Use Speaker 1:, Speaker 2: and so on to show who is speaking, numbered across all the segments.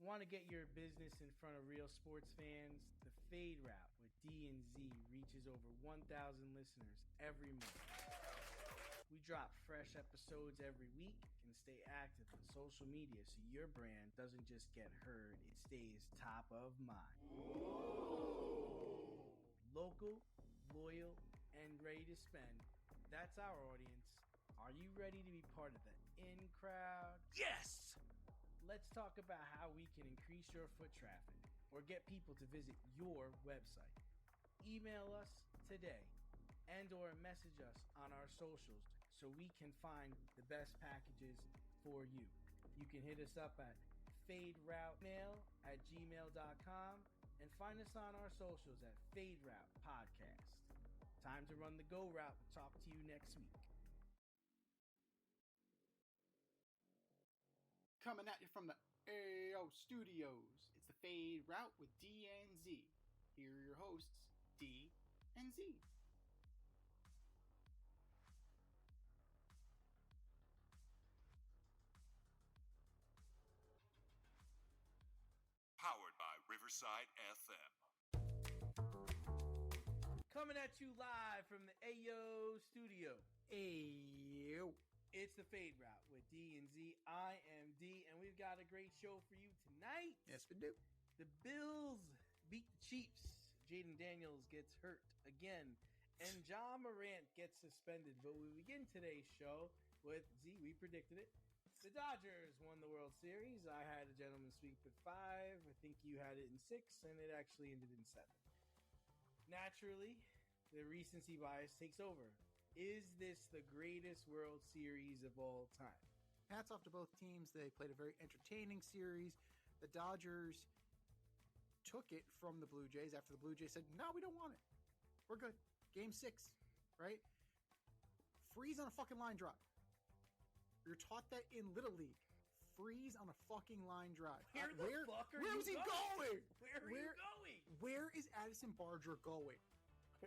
Speaker 1: Want to get your business in front of real sports fans? The Fade Route with D and Z reaches over 1,000 listeners every month. We drop fresh episodes every week and stay active on social media so your brand doesn't just get heard, it stays top of mind. Ooh. Local, loyal, and ready to spend. That's our audience. Are you ready to be part of the in crowd? Yes! Let's talk about how we can increase your foot traffic or get people to visit your website. Email us today and or message us on our socials so we can find the best packages for you. You can hit us up at faderoutemail@gmail.com and find us on our socials at Fade Route Podcast. Time to run the go route. We'll talk to you next week.
Speaker 2: Coming at you from the AO Studios, it's the Fade Route with D and Z. Here are your hosts, D and Z.
Speaker 3: Powered by Riverside FM.
Speaker 1: Coming at you live from the AO Studio.
Speaker 2: Ayo.
Speaker 1: It's the Fade Route with D and Z. I am D, and we've got a great show for you tonight.
Speaker 2: Yes, we do.
Speaker 1: The Bills beat the Chiefs. Jaden Daniels gets hurt again, and John Morant gets suspended. But we begin today's show with Z. We predicted it. The Dodgers won the World Series. I had a gentleman sweep at 5. I think you had it in 6, and it actually ended in 7. Naturally, the recency bias takes over. Is this the greatest World Series of all time?
Speaker 2: Hats off to both teams. They played a very entertaining series. The Dodgers took it from the Blue Jays after the Blue Jays said, no, we don't want it. We're good. Game 6, right? Freeze on a fucking line drive. You're taught that in Little League. Freeze on a fucking line drive.
Speaker 1: Where the fuck are you going?
Speaker 2: Where is he going?
Speaker 1: Where are you going?
Speaker 2: Where is Addison Barger going?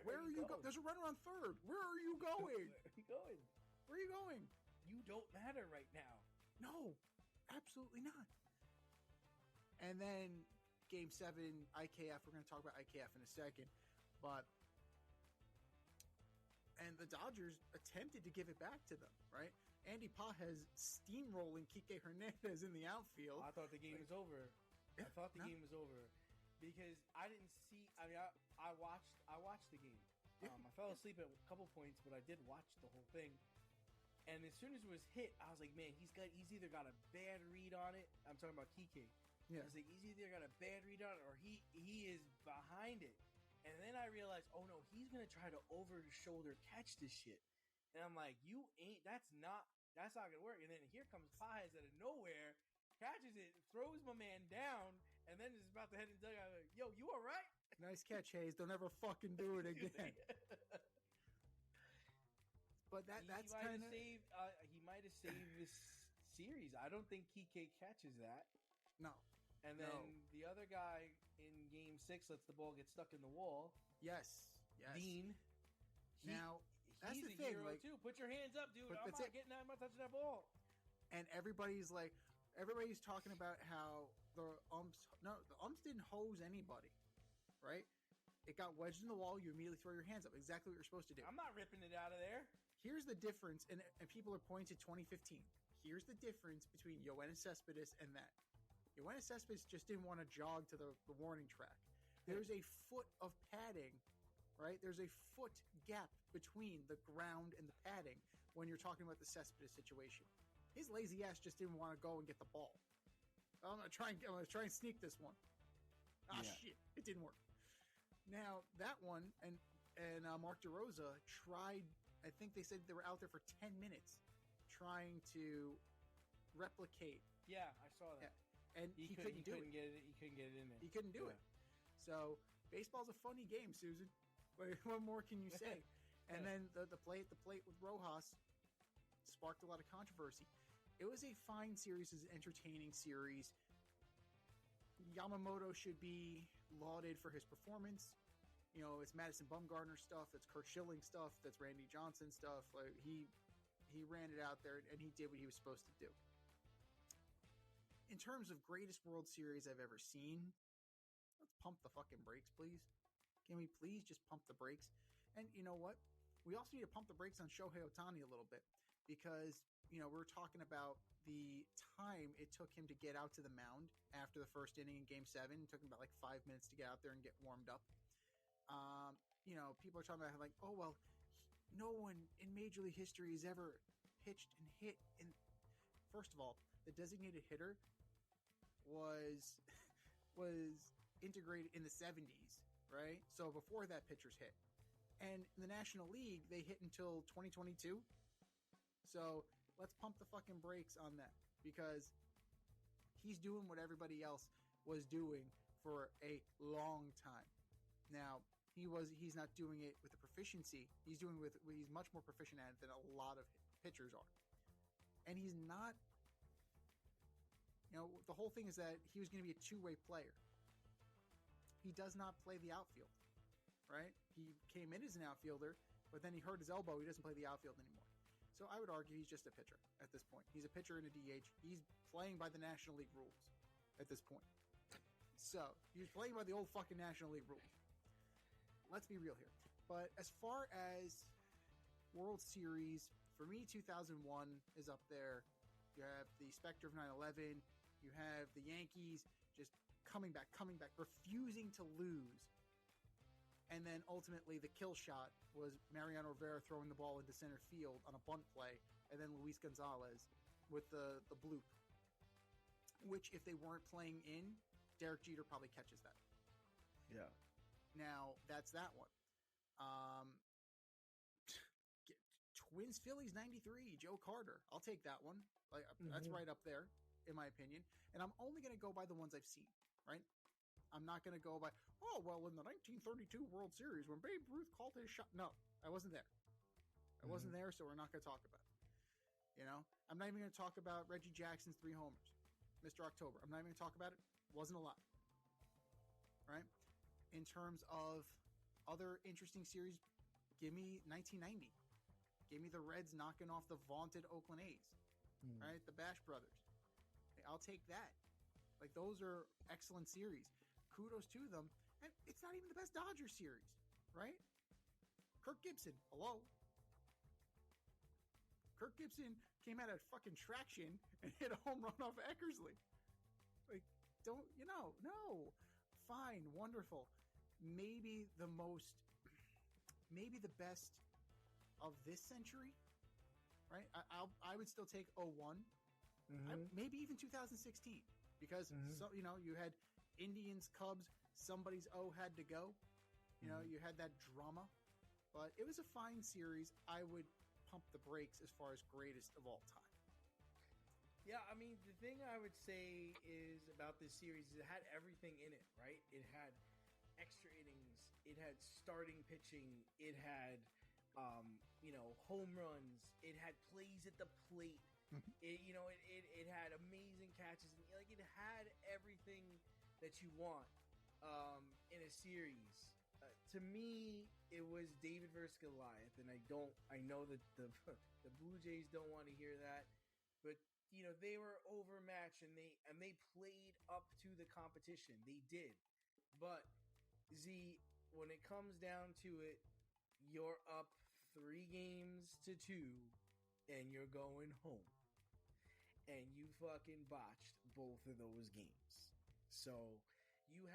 Speaker 2: Where are you going? There's a runner on third. Where are you going?
Speaker 1: Where are you going?
Speaker 2: Where are you going?
Speaker 1: You don't matter right now.
Speaker 2: No, absolutely not. And then Game 7, IKF. We're going to talk about IKF in a second. And the Dodgers attempted to give it back to them, right? Andy Pages steamrolling Kike Hernandez in the outfield.
Speaker 1: I thought the game was over. I thought the game was over because I didn't see. I mean, I watched the game. I fell asleep at a couple points, but I did watch the whole thing. And as soon as it was hit, I was like, man, he's either got a bad read on it. I'm talking about Kike.
Speaker 2: Yeah.
Speaker 1: I was like, he's either got a bad read on it or he is behind it. And then I realized, oh no, he's gonna try to over the shoulder catch this shit. And I'm like, that's not gonna work. And then here comes Pages out of nowhere, catches it, throws my man down, and then is about to head in the dugout. Like, yo, you all right?
Speaker 2: Nice catch, Hayes. Don't ever fucking do it again. But that's kind of
Speaker 1: he might have saved this series. I don't think Kike catches that.
Speaker 2: No.
Speaker 1: And then the other guy in Game 6 lets the ball get stuck in the wall.
Speaker 2: Yes.
Speaker 1: Dean.
Speaker 2: Now, that's
Speaker 1: he's
Speaker 2: the
Speaker 1: a
Speaker 2: thing.
Speaker 1: hero too. Put your hands up, dude. I'm not touching that ball.
Speaker 2: And everybody's talking about how the umps didn't hose anybody, right? It got wedged in the wall. You immediately throw your hands up. Exactly what you're supposed to do.
Speaker 1: I'm not ripping it out of there.
Speaker 2: Here's the difference, and people are pointing to 2015. Here's the difference between Yoenis Cespedes and that. Yoenis Cespedes just didn't want to jog to the warning track. There's a foot of padding, right? There's a foot gap between the ground and the padding when you're talking about the Cespedes situation. His lazy ass just didn't want to go and get the ball. I'm gonna try and sneak this one. Shit, it didn't work. Now that one and Mark DeRosa tried. I think they said they were out there for 10 minutes trying to replicate.
Speaker 1: Yeah, I saw that.
Speaker 2: Yeah. And he couldn't do it.
Speaker 1: He couldn't get it in there.
Speaker 2: He couldn't do it. So baseball's a funny game, Susan. What more can you say? And then the play at the plate with Rojas sparked a lot of controversy. It was a fine series, it was an entertaining series. Yamamoto should be lauded for his performance. You know, it's Madison Bumgarner stuff, that's Kurt Schilling stuff, that's Randy Johnson stuff. Like he ran it out there and he did what he was supposed to do. in terms of greatest World Series I've ever seen, let's pump the fucking brakes, please. Can we please just pump the brakes? And you know what? We also need to pump the brakes on Shohei Ohtani a little bit because, we're talking about the time it took him to get out to the mound after the first inning in Game 7. It took him about like 5 minutes to get out there and get warmed up. People are talking about like, oh, well, no one in Major League history has ever pitched and hit. And first of all, the designated hitter was integrated in the 70s, right? So before that, pitchers hit. And in the National League, they hit until 2022. So let's pump the fucking brakes on that because he's doing what everybody else was doing for a long time. Now, he's not doing it with the proficiency. He's much more proficient at it than a lot of pitchers are. And he's not, the whole thing is that he was going to be a two-way player. He does not play the outfield, right? He came in as an outfielder, but then he hurt his elbow. He doesn't play the outfield anymore. So I would argue he's just a pitcher at this point. He's a pitcher and a DH. He's playing by the National League rules at this point. So he's playing by the old fucking National League rules. Let's be real here. But as far as World Series, for me, 2001 is up there. You have the specter of 9/11. You have the Yankees just coming back, refusing to lose. And then ultimately the kill shot was Mariano Rivera throwing the ball into center field on a bunt play, and then Luis Gonzalez with the bloop, which if they weren't playing in, Derek Jeter probably catches that.
Speaker 1: Yeah.
Speaker 2: Now, that's that one. Twins Phillies 93, Joe Carter. I'll take that one. That's right up there, in my opinion. And I'm only going to go by the ones I've seen, right? I'm not going to go by, in the 1932 World Series when Babe Ruth called his shot. No, I wasn't there. I wasn't there, so we're not going to talk about it. I'm not even going to talk about Reggie Jackson's 3 homers. Mr. October. I'm not even going to talk about it. Wasn't alive. Right? In terms of other interesting series, give me 1990. Give me the Reds knocking off the vaunted Oakland A's. Right? The Bash Brothers. I'll take that. Those are excellent series. Kudos to them. And it's not even the best Dodgers series, right? Kirk Gibson, hello. Kirk Gibson came out of fucking traction and hit a home run off Eckersley. No. Fine, wonderful. Maybe the best of this century, right? I would still take 01. Maybe even 2016. Because, you had Indians, Cubs, somebody's had to go. You had that drama. But it was a fine series. I would pump the brakes as far as greatest of all time.
Speaker 1: Yeah, I mean, the thing I would say is about this series is it had everything in it, right? It had extra innings. It had starting pitching. It had, home runs. It had plays at the plate. It had amazing catches. It had everything that you want in a series. To me, it was David versus Goliath, and I know that the Blue Jays don't want to hear that, but they were overmatched and they played up to the competition. They did, but Z, when it comes down to it, you're up 3-2, and you're going home. And you fucking botched both of those games. So you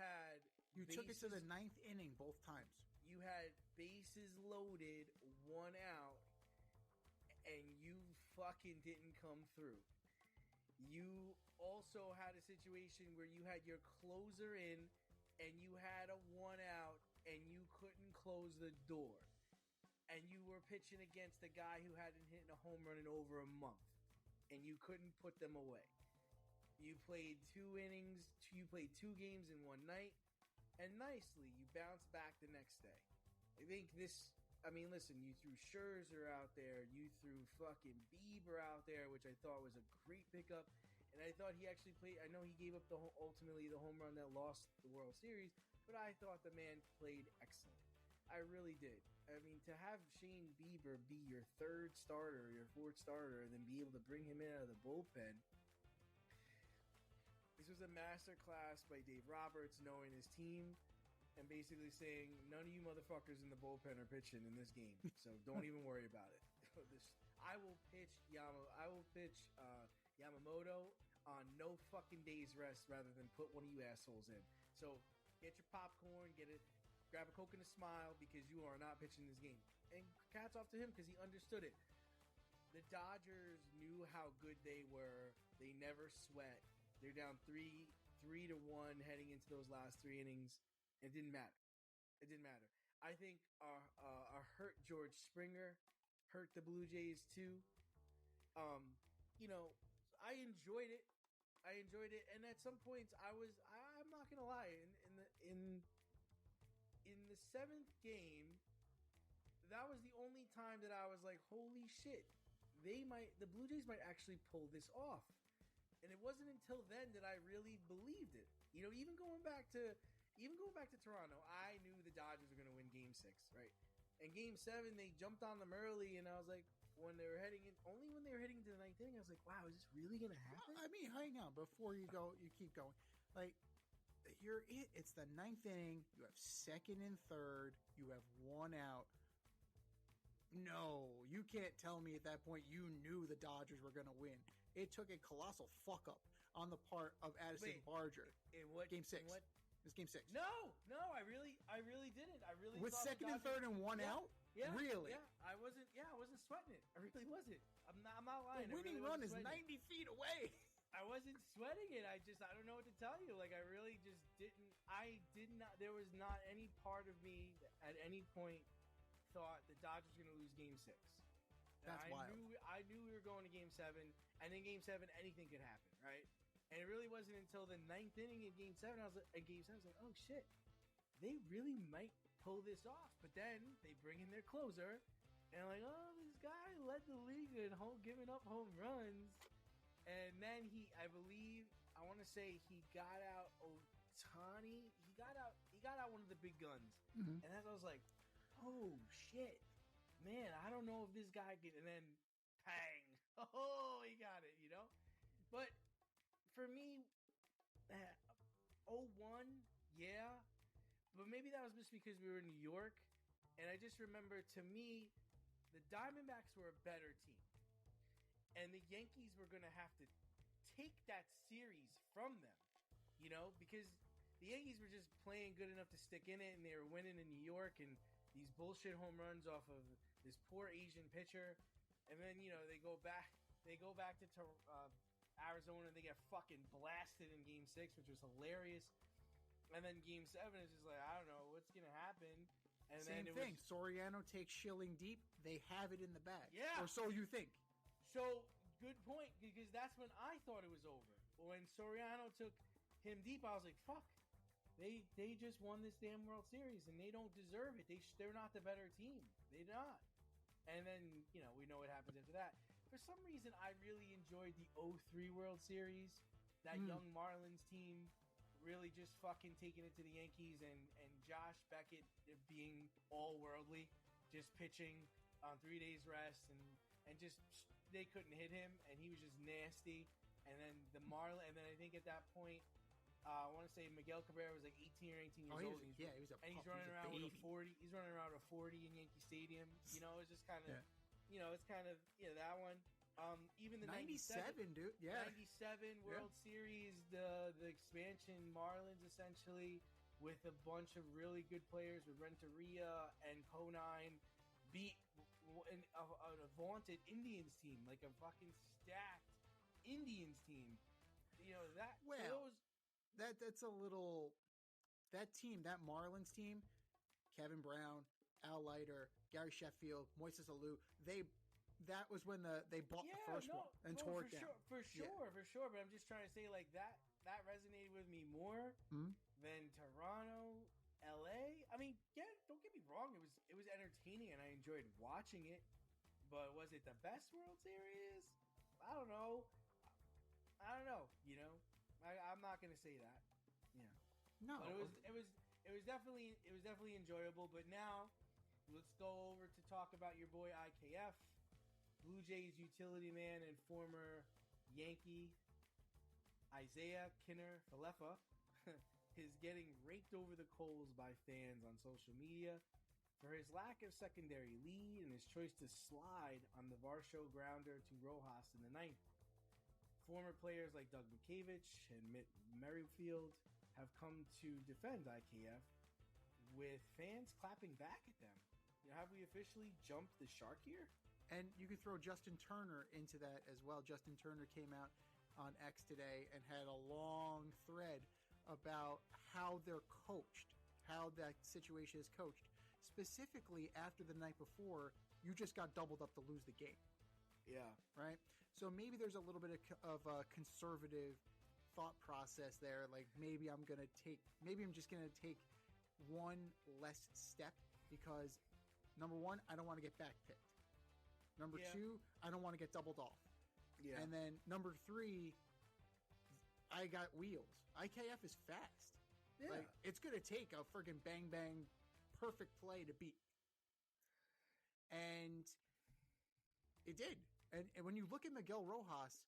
Speaker 2: took it to the 9th inning both times.
Speaker 1: You had bases loaded, 1 out, and you fucking didn't come through. You also had a situation where you had your closer in, and you had a 1 out, and you couldn't close the door. And you were pitching against a guy who hadn't hit a home run in over a month. And you couldn't put them away. You played 2 innings. You played 2 games in one night. And nicely, you bounced back the next day. I think listen, you threw Scherzer out there. You threw fucking Bieber out there, which I thought was a great pickup. And I thought he actually played. I know he gave up ultimately the home run that lost the World Series. But I thought the man played excellent. I really did. I mean, to have Shane Bieber be your 3rd starter, your 4th starter, and then be able to bring him in out of the bullpen, This was a masterclass by Dave Roberts, knowing his team, and basically saying, none of you motherfuckers in the bullpen are pitching in this game, so don't even worry about it. I will pitch Yamamoto on no fucking day's rest rather than put one of you assholes in. So get your popcorn, grab a Coke and a smile because you are not pitching this game. And hats off to him because he understood it. The Dodgers knew how good they were. They never sweat. They're down 3-1 heading into those last 3 innings. It didn't matter. I think our hurt George Springer hurt the Blue Jays too. I enjoyed it. And at some points I'm not gonna lie, in the 7th game, that was the only time that I was like, holy shit, the Blue Jays might actually pull this off. And it wasn't until then that I really believed it. Even going back to Toronto, I knew the Dodgers were going to win Game 6, right? And Game 7, they jumped on them early, and I was like, when they were heading into the 9th inning, I was like, wow, is this really going to happen?
Speaker 2: I mean, hang on, before you keep going. Like, it's the 9th inning, you have 2nd and 3rd, you have 1 out. No, you can't tell me at that point you knew the Dodgers were going to win. It took a colossal fuck up on the part of Addison Barger.
Speaker 1: In what
Speaker 2: Game 6?
Speaker 1: What?
Speaker 2: It was Game 6.
Speaker 1: No, I really didn't. I really
Speaker 2: with
Speaker 1: thought
Speaker 2: 2nd and 3rd and 1 out.
Speaker 1: Yeah,
Speaker 2: really?
Speaker 1: Yeah, I wasn't sweating it. I really wasn't. I'm not lying.
Speaker 2: The winning run is 90 feet away.
Speaker 1: I wasn't sweating it. I don't know what to tell you. Like, I really just didn't. I did not. There was not any part of me that at any point thought the Dodgers were going to lose Game 6.
Speaker 2: That's wild.
Speaker 1: I knew we were going to Game 7, and in Game 7, anything could happen, right? And it really wasn't until the 9th inning in Game 7, I was like, oh shit, they really might pull this off. But then they bring in their closer, and I'm like, oh, this guy led the league in giving up home runs. And then he want to say he got out Ohtani. He got out one of the big guns,
Speaker 2: mm-hmm.
Speaker 1: and I was like, oh shit, man, I don't know if this guy can. And then, bang, oh, he got it, But for me, 0-1, yeah, but maybe that was just because we were in New York, and I just remember, to me, the Diamondbacks were a better team, and the Yankees were going to have to take that series from them, because the Yankees were just playing good enough to stick in it, and they were winning in New York, and these bullshit home runs off of this poor Asian pitcher, and then they go back to Arizona, and they get fucking blasted in Game 6, which was hilarious. And then Game 7 is just like, I don't know what's gonna happen. And
Speaker 2: Same thing. Soriano takes Schilling deep. They have it in the bag.
Speaker 1: Yeah.
Speaker 2: Or so you think.
Speaker 1: So good point, because that's when I thought it was over. When Soriano took him deep, I was like, fuck. They just won this damn World Series, and they don't deserve it. They're not the better team. They're not. And then, we know what happens after that. For some reason, I really enjoyed the 03 World Series. That young Marlins team really just fucking taking it to the Yankees, and Josh Beckett being all-worldly, just pitching on 3 days rest, and just they couldn't hit him, and he was just nasty. And then and then I think at that point, I want to say Miguel Cabrera was like 18 or 19 years old.
Speaker 2: He was a pup.
Speaker 1: He's running around with a 40. He's running around with a 40 in Yankee Stadium. It's just kind of, it's kind of that one. Even the
Speaker 2: 97, dude. Yeah,
Speaker 1: 97 World Series, the expansion Marlins essentially with a bunch of really good players with Renteria and Conine beat a vaunted Indians team, like a fucking stacked Indians team. That.
Speaker 2: Well, that's a little. That team, that Marlins team, Kevin Brown, Al Leiter, Gary Sheffield, Moises Alou, that was when they bought the first one and tore it down.
Speaker 1: For sure. But I'm just trying to say, like, that resonated with me more than Toronto, LA. I mean, don't get me wrong. It was entertaining and I enjoyed watching it. But was it the best World Series? I don't know. I'm not gonna say that. Yeah.
Speaker 2: No.
Speaker 1: But it was definitely enjoyable. But now let's go over to talk about your boy IKF. Blue Jays utility man and former Yankee. Isaiah Kinner Falefa is getting raked over the coals by fans on social media for his lack of secondary lead and his choice to slide on the Varsho grounder to Rojas in the ninth. Former players like Doug Mickavich and Mitt Merrifield have come to defend IKF, with fans clapping back at them. Have we officially jumped the shark here?
Speaker 2: And you could throw Justin Turner into that as well. Justin Turner came out on X today and had a long thread about how they're coached, how that situation is coached. Specifically, after the night before, you just got doubled up to lose the game.
Speaker 1: Yeah.
Speaker 2: Right? So maybe there's a little bit of a conservative thought process there. Like maybe I'm just going to take one less step because, number one, I don't want to get backpicked. Number two, I don't want to get doubled off.
Speaker 1: Yeah.
Speaker 2: And then number three, I got wheels. IKF is fast.
Speaker 1: Yeah.
Speaker 2: Like, it's going to take a friggin' bang bang perfect play to beat. And it did. And when you look at Miguel Rojas,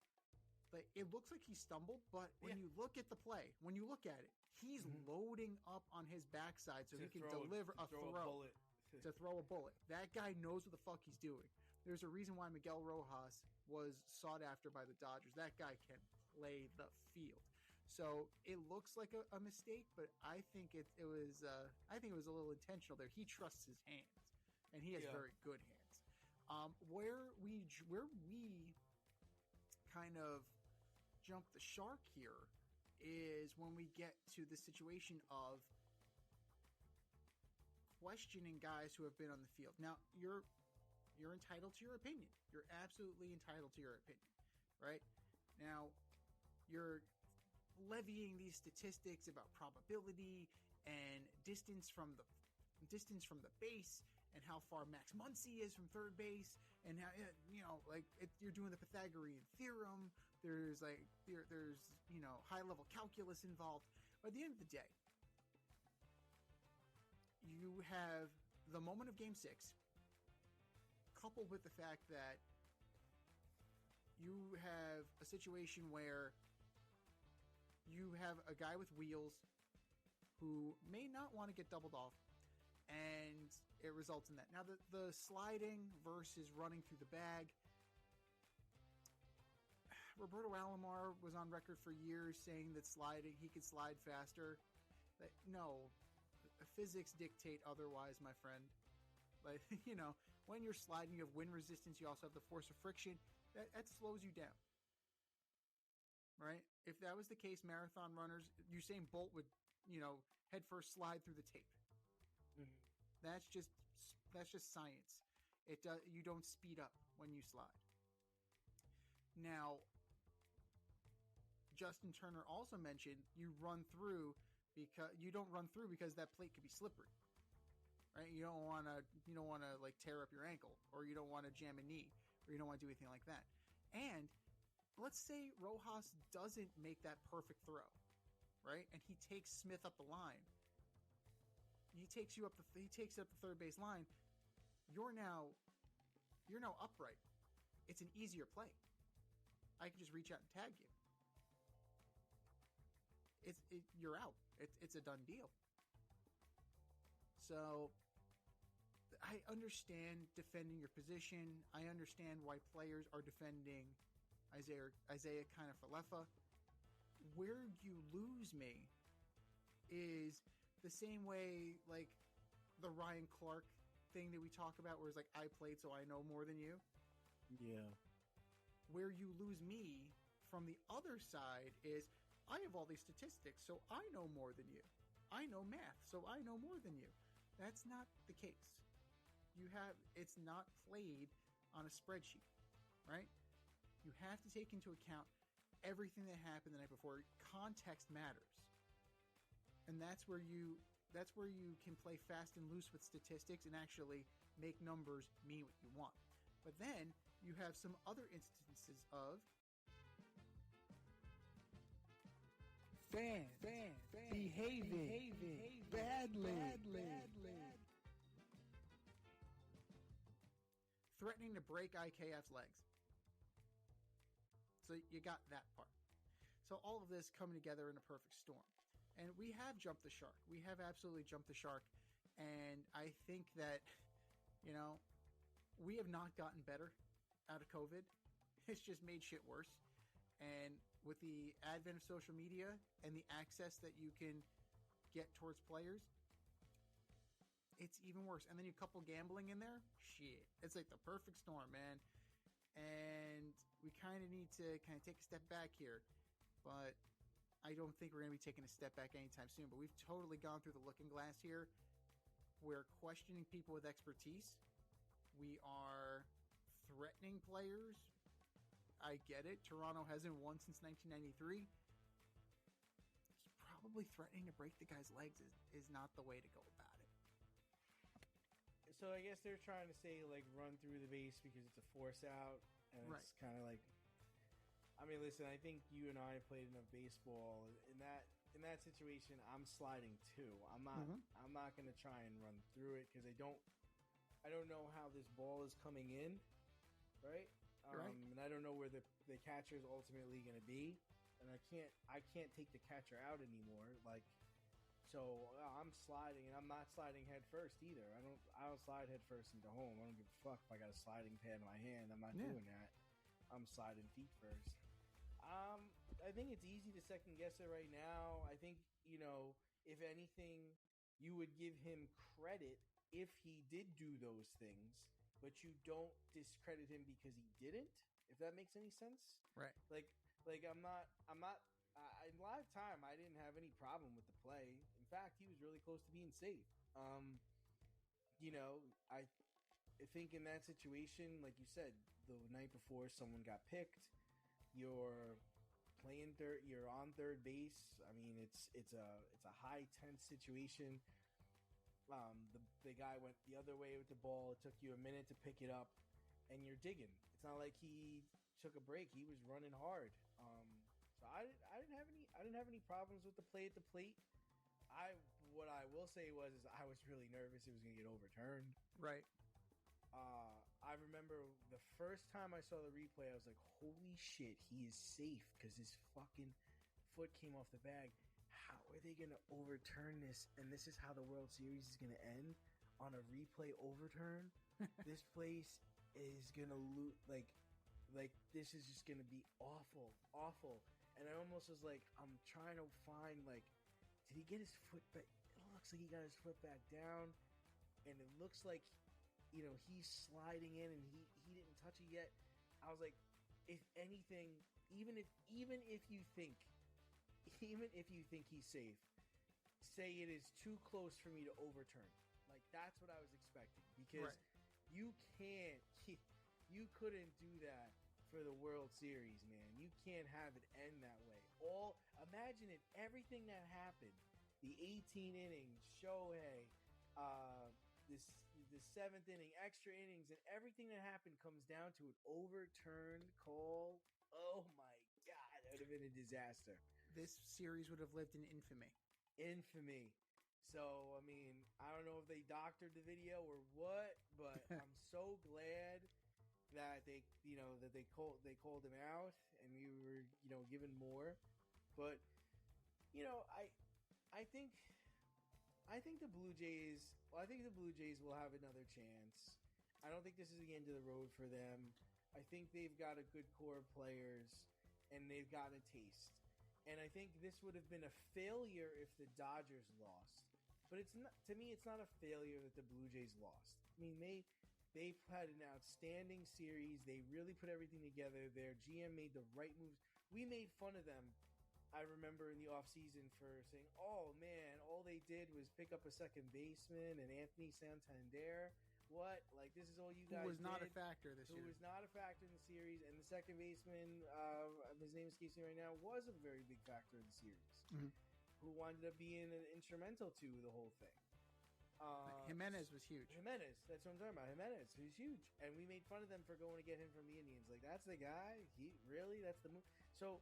Speaker 2: like, it looks like he stumbled, but when you look at the play, when you look at it, he's loading up on his backside so he can deliver a throw. To throw a bullet. That guy knows what the fuck he's doing. There's a reason why Miguel Rojas was sought after by the Dodgers. That guy can play the field. So it looks like a mistake, but I think it was a little intentional there. He trusts his hands, and he has very good hands. Where we kind of jump the shark here is when we get to the situation of questioning guys who have been on the field. Now, you're entitled to your opinion. You're absolutely entitled to your opinion, right? Now, you're levying these statistics about probability and distance from the base and how far Max Muncy is from third base and how you're doing the Pythagorean theorem. There's high level calculus involved. But at the end of the day, you have the moment of Game 6, coupled with the fact that you have a situation where you have a guy with wheels who may not want to get doubled off, and it results in that. Now, the sliding versus running through the bag, Roberto Alomar was on record for years saying that he could slide faster. No. Physics dictate otherwise, my friend. Like, when you're sliding, you have wind resistance. You also have the force of friction. That slows you down, right? If that was the case, marathon runners, Usain Bolt would, head first slide through the tape. Mm-hmm. That's just science. You don't speed up when you slide. Now, Justin Turner also mentioned you don't run through because that plate could be slippery, right? You don't want to like tear up your ankle, or you don't want to jam a knee, or you don't want to do anything like that. And let's say Rojas doesn't make that perfect throw, right? And he takes Smith up the line. He takes it up the third base line. You're now upright. It's an easier play. I can just reach out and tag you. You're out. It's a done deal. So I understand defending your position. I understand why players are defending Isaiah kind of Falefa. Where you lose me is the same way like the Ryan Clark thing that we talk about, where it's like, I played so I know more than you.
Speaker 1: Yeah.
Speaker 2: Where you lose me from the other side is, I have all these statistics, so I know more than you. I know math, so I know more than you. That's not the case. It's not played on a spreadsheet, right? You have to take into account everything that happened the night before. Context matters. And that's where you can play fast and loose with statistics and actually make numbers mean what you want. But then you have some other instances of fans behaving badly. Threatening to break IKF's legs. So you got that part. So all of this coming together in a perfect storm. And we have jumped the shark. We have absolutely jumped the shark. And I think that, we have not gotten better out of COVID. It's just made shit worse. And with the advent of social media and the access that you can get towards players, it's even worse. And then you couple gambling in there, shit. It's like the perfect storm, man. And we kind of need to take a step back here. But I don't think we're going to be taking a step back anytime soon. But we've totally gone through the looking glass here. We're questioning people with expertise. We are threatening players. I get it. Toronto hasn't won since 1993. Probably threatening to break the guy's legs is not the way to go about it.
Speaker 1: So I guess they're trying to say, like, run through the base because it's a force out. And it's kind of like... I mean, listen, I think you and I played enough baseball. In that situation, I'm sliding too. I'm not going to try and run through it because I don't know how this ball is coming in, right? And I don't know where the catcher is ultimately going to be, and I can't take the catcher out anymore. Like, so I'm sliding, and I'm not sliding head first either. I don't slide head first into home. I don't give a fuck if I got a sliding pad in my hand. I'm not doing that. I'm sliding feet first. I think it's easy to second guess it right now. I think, if anything, you would give him credit if he did do those things, but you don't discredit him because he didn't, if that makes any sense. Right. Like I'm not in live time, I didn't have any problem with the play. In fact, he was really close to being safe. I think in that situation, like you said, the night before someone got picked, you're playing third, you're on third base. I mean, it's a high tense situation. The guy went the other way with the ball. It took you a minute to pick it up, and you're digging. It's not like he took a break. He was running hard. So I didn't have any problems with the play at the plate. What I will say is I was really nervous it was going to get overturned. Right. I remember the first time I saw the replay, I was like, holy shit, he is safe because his fucking foot came off the bag. How are they going to overturn this? And this is how the World Series is going to end, on a replay overturn? This place is going to lose. Like this is just going to be awful. And I almost was like, I'm trying to find, like, did he get his foot back? It looks like he got his foot back down. And it looks like, he's sliding in and he didn't touch it yet. I was like, if anything, even if you think he's safe, say it is too close for me to overturn. Like, that's what I was expecting, because you couldn't do that for the World Series, man. You can't have it end that way. Imagine it, everything that happened, the 18 innings, Shohei, the seventh inning, extra innings, and everything that happened comes down to an overturned call. Oh my God, that would have been a disaster.
Speaker 2: This series would have lived in infamy.
Speaker 1: So, I mean, I don't know if they doctored the video or what, but I'm so glad that they called him out and we were, given more. But, I think the Blue Jays. Well, I think the Blue Jays will have another chance. I don't think this is the end of the road for them. I think they've got a good core of players, and they've got a taste. And I think this would have been a failure if the Dodgers lost. But it's not, to me, it's not a failure that the Blue Jays lost. I mean, they've had an outstanding series. They really put everything together. Their GM made the right moves. We made fun of them, I remember, in the offseason for saying, oh, man, all they did was pick up a second baseman and Anthony Santander. What? Like, this is all you guys did?
Speaker 2: Who was not a factor this year.
Speaker 1: Who was not a factor in the series. And the second baseman, his name escapes me right now, was a very big factor in the series. Mm-hmm. Who wound up being an instrumental to the whole thing.
Speaker 2: Jimenez was huge.
Speaker 1: Jimenez, that's what I'm talking about. Jimenez, he's huge. And we made fun of them for going to get him from the Indians. Like, that's the guy? Really? That's the move? So,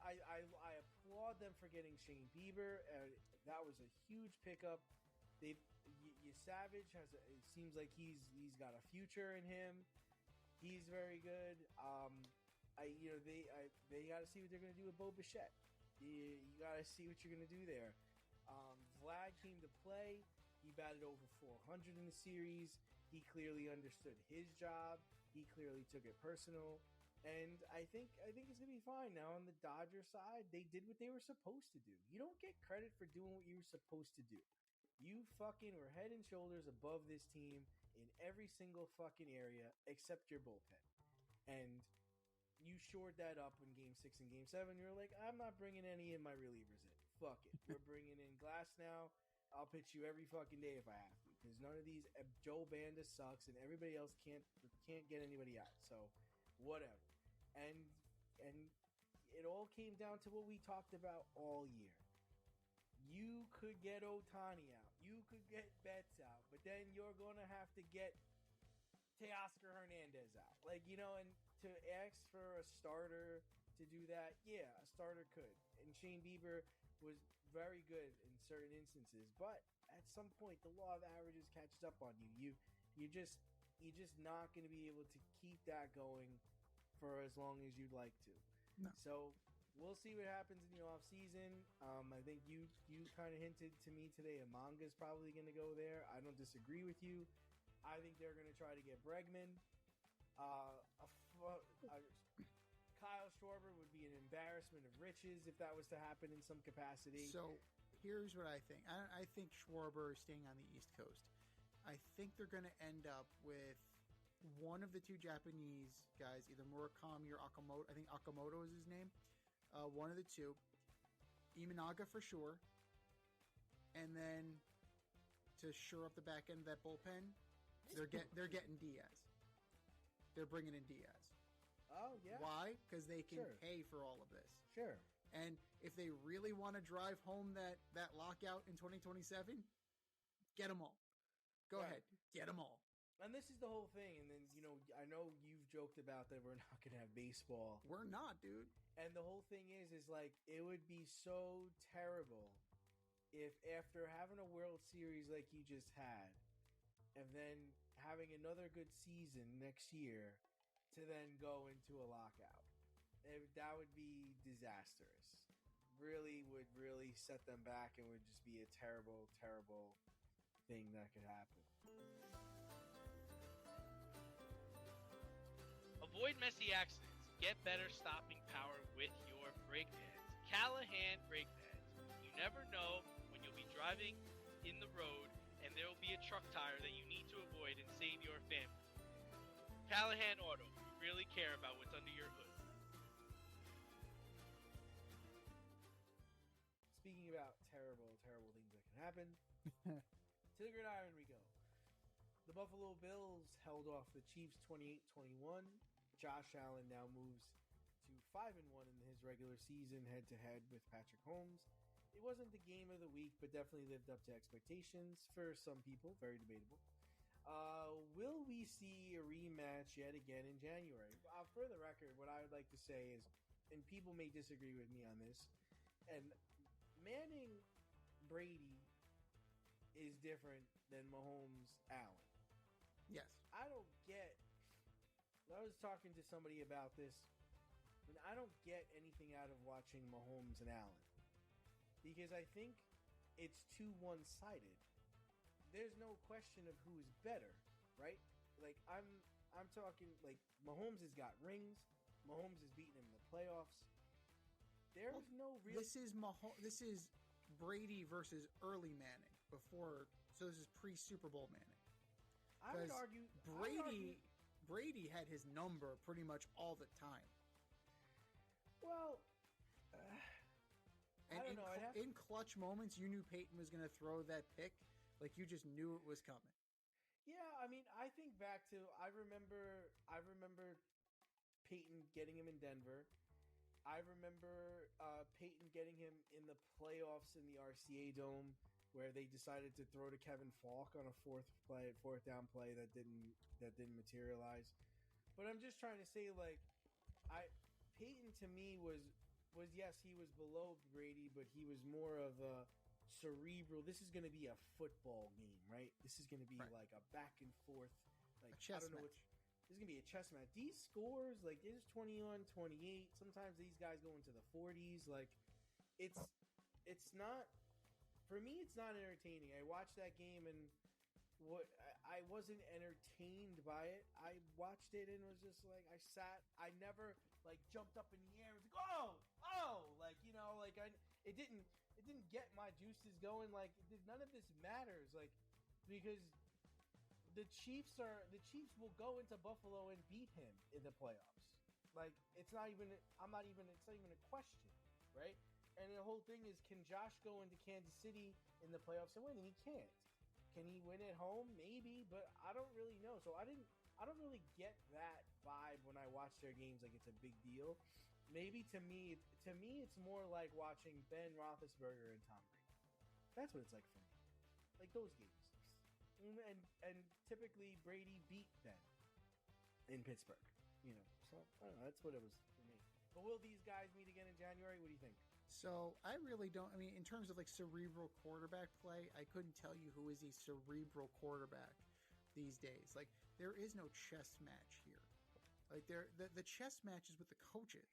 Speaker 1: I applaud them for getting Shane Bieber. That was a huge pickup. Savage it seems like he's got a future in him. He's very good. They got to see what they're going to do with Bo Bichette. You got to see what you're going to do there. Vlad came to play. He batted over 400 in the series. He clearly understood his job. He clearly took it personal. And I think it's going to be fine. Now, on the Dodgers side, they did what they were supposed to do. You don't get credit for doing what you were supposed to do. You fucking were head and shoulders above this team in every single fucking area except your bullpen. And you shored that up in Game 6 and Game 7. You're like, I'm not bringing any of my relievers in. Fuck it. We're bringing in Glass now. I'll pitch you every fucking day if I have to. Because none of these... Joe Banda sucks and everybody else can't get anybody out. So, whatever. And it all came down to what we talked about all year. You could get Ohtani out. You could get Betts out. But then you're going to have to get Teoscar Hernandez out. And to ask for a starter to do that, yeah, a starter could. And Shane Bieber was very good in certain instances. But at some point, the law of averages catches up on you. You're just not going to be able to keep that going for as long as you'd like to.
Speaker 2: No.
Speaker 1: So we'll see what happens in the offseason. I think you kind of hinted to me today Amanga's probably going to go there. I don't disagree with you. I think they're going to try to get Bregman. Kyle Schwarber would be an embarrassment of riches if that was to happen in some capacity.
Speaker 2: So here's what I think. I think Schwarber is staying on the East Coast. I think they're going to end up with one of the two Japanese guys, either Murakami or Akamoto. I think Akamoto is his name. One of the two. Imanaga for sure. And then to shore up the back end of that bullpen, they're getting Diaz. They're bringing in Diaz.
Speaker 1: Oh, yeah.
Speaker 2: Why? Because they can pay for all of this.
Speaker 1: Sure.
Speaker 2: And if they really want to drive home that lockout in 2027, get them all. Go ahead. Get them all.
Speaker 1: And this is the whole thing. And then, I know you've joked about that we're not going to have baseball.
Speaker 2: We're not, dude.
Speaker 1: And the whole thing is like, it would be so terrible if after having a World Series like you just had, and then having another good season next year, to then go into a lockout. That would be disastrous. Would really set them back and would just be a terrible, terrible thing that could happen.
Speaker 4: Avoid messy accidents. Get better stopping power with your brake pads. Callahan brake pads. You never know when you'll be driving in the road and there will be a truck tire that you need to avoid and save your family. Callahan Auto. We really care about what's under your hood.
Speaker 1: Speaking about terrible, terrible things that can happen, to the gridiron we go. The Buffalo Bills held off the Chiefs 28-21. Josh Allen now moves to 5-1 in his regular season head-to-head with Patrick Mahomes. It wasn't the game of the week, but definitely lived up to expectations for some people. Very debatable. Will we see a rematch yet again in January? For the record, what I would like to say is, and people may disagree with me on this, and Manning Brady is different than Mahomes Allen.
Speaker 2: Yes.
Speaker 1: I was talking to somebody about this, and I don't get anything out of watching Mahomes and Allen, because I think it's too one-sided. There's no question of who's better, right? Like, I'm talking, like, Mahomes has got rings. Mahomes has beaten him in the playoffs. There's no real...
Speaker 2: This is Brady versus early Manning so this is pre-Super Bowl Manning.
Speaker 1: I would argue...
Speaker 2: Brady had his number pretty much all the time.
Speaker 1: Well...
Speaker 2: and
Speaker 1: I don't know.
Speaker 2: In clutch moments, you knew Peyton was going to throw that pick. Like, you just knew it was coming.
Speaker 1: Yeah, I mean, I think back to... I remember Peyton getting him in Denver. I remember Peyton getting him in the playoffs in the RCA Dome, where they decided to throw to Kevin Falk on a fourth down play that didn't materialize. But I'm just trying to say, like, Peyton to me was yes, he was below Brady, but he was more of a cerebral. This is going to be a football game, right? This is going to be like a back and forth, like,
Speaker 2: a chess
Speaker 1: I don't know
Speaker 2: match.
Speaker 1: This is gonna be a chess match. These scores, like, there's 21, 28. Sometimes these guys go into the 40s. Like, it's not, for me. It's not entertaining. I watched that game and I wasn't entertained by it. I watched it and was just like, I never like jumped up in the air and was like, oh, like, you know, like it didn't get my juices going. Like, none of this matters, like, because the Chiefs will go into Buffalo and beat him in the playoffs. Like, it's not even a question, right? And the whole thing is, can Josh go into Kansas City in the playoffs and win? And he can't. Can he win at home? Maybe, but I don't really know. So I don't really get that vibe when I watch their games. Like, it's a big deal. Maybe to me, it's more like watching Ben Roethlisberger and Tom Brady. That's what it's like for me. Like those games. And typically Brady beat Ben in Pittsburgh. You know, so I don't know. That's what it was for me. But will these guys meet again in January? What do you think?
Speaker 2: So I really don't. I mean, in terms of like cerebral quarterback play, I couldn't tell you who is a cerebral quarterback these days. Like, there is no chess match here. Like, the chess match is with the coaches,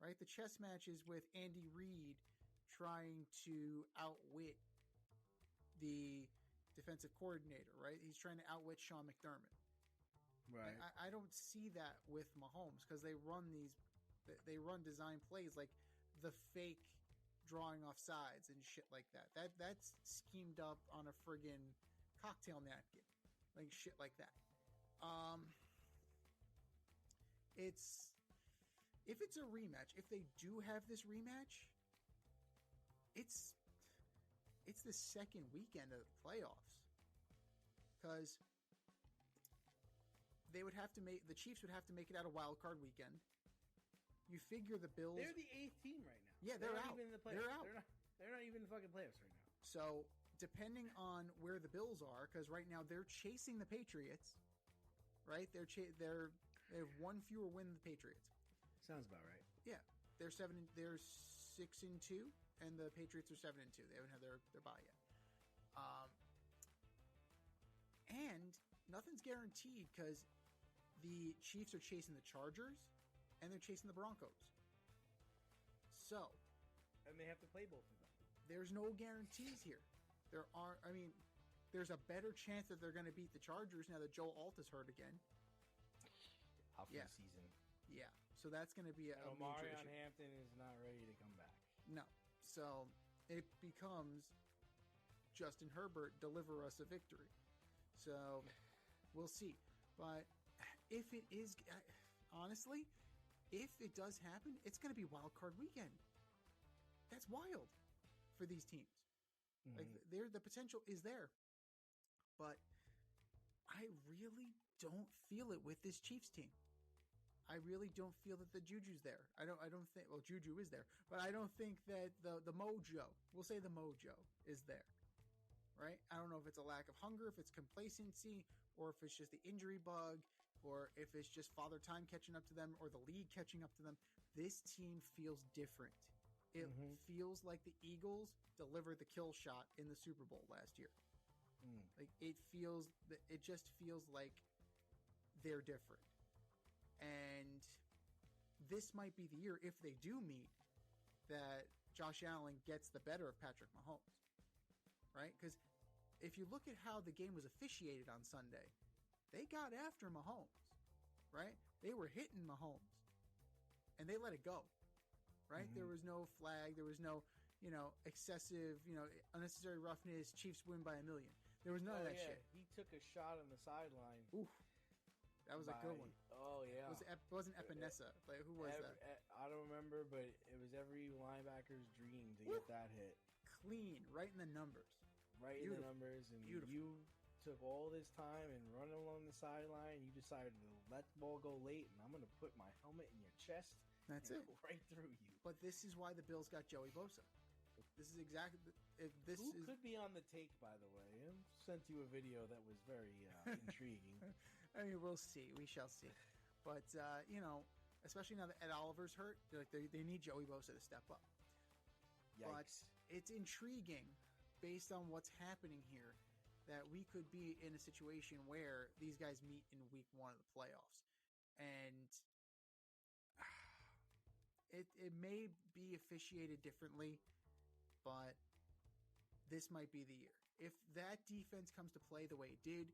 Speaker 2: right? The chess match is with Andy Reid trying to outwit the defensive coordinator, right? He's trying to outwit Sean McDermott.
Speaker 1: Right.
Speaker 2: I don't see that with Mahomes because they run design plays like the fake drawing off sides and shit like that. That's schemed up on a friggin' cocktail napkin, like shit like that. If it's a rematch, if they do have this rematch, it's the second weekend of the playoffs, because the Chiefs would have to make it out a wild card weekend. You figure the Bills.
Speaker 1: They're the 8th team right now.
Speaker 2: Yeah, they're out.
Speaker 1: Even in the playoffs.
Speaker 2: They're out.
Speaker 1: They're not even in the fucking playoffs right now.
Speaker 2: So, depending on where the Bills are, because right now they're chasing the Patriots, right? They have one fewer win than the Patriots.
Speaker 1: Sounds about right.
Speaker 2: Yeah, they're 6-2, and the Patriots are 7-2. They haven't had their bye yet. And nothing's guaranteed because the Chiefs are chasing the Chargers and they're chasing the Broncos. So,
Speaker 1: and they have to play both of them.
Speaker 2: There's no guarantees here. There's a better chance that they're going to beat the Chargers now that Joe Alt is hurt again.
Speaker 1: Out for the season.
Speaker 2: Yeah. So that's going to be a major issue.
Speaker 1: Hampton is not ready to come back.
Speaker 2: No. So it becomes Justin Herbert, deliver us a victory. So we'll see. But if it is, honestly, if it does happen, it's going to be wild card weekend. That's wild for these teams. Mm-hmm. Like, the potential is there. But I really don't feel it with this Chiefs team. I really don't feel that the Juju's there. I don't think, well, Juju is there, but I don't think that the mojo, we'll say the mojo is there, right? I don't know if it's a lack of hunger, if it's complacency, or if it's just the injury bug, or if it's just father time catching up to them, or the league catching up to them. This team feels different. It feels like the Eagles delivered the kill shot in the Super Bowl last year. Like, it just feels like they're different. And this might be the year, if they do meet, that Josh Allen gets the better of Patrick Mahomes, right? Because if you look at how the game was officiated on Sunday, they got after Mahomes, right? They were hitting Mahomes, and they let it go, right? There was no flag. There was no, excessive, unnecessary roughness. Chiefs win by 1,000,000. There was none of that shit.
Speaker 1: He took a shot on the sideline.
Speaker 2: Oof. That was a good one.
Speaker 1: Oh, yeah.
Speaker 2: It wasn't Epinesa. Like, who was that?
Speaker 1: I don't remember, but it was every linebacker's dream to get that hit.
Speaker 2: Clean, right in the numbers.
Speaker 1: Right in the numbers. And you took all this time and run along the sideline. You decided to let the ball go late, and I'm going to put my helmet in your chest.
Speaker 2: That's it.
Speaker 1: Right through you.
Speaker 2: But this is why the Bills got Joey Bosa. This is exactly... Who
Speaker 1: could be on the take, by the way? I sent you a video that was very intriguing.
Speaker 2: I mean, we'll see. We shall see. But, especially now that Ed Oliver's hurt, they need Joey Bosa to step up.
Speaker 1: Yikes.
Speaker 2: But it's intriguing, based on what's happening here, that we could be in a situation where these guys meet in week 1 of the playoffs. And it may be officiated differently, but this might be the year. If that defense comes to play the way it did,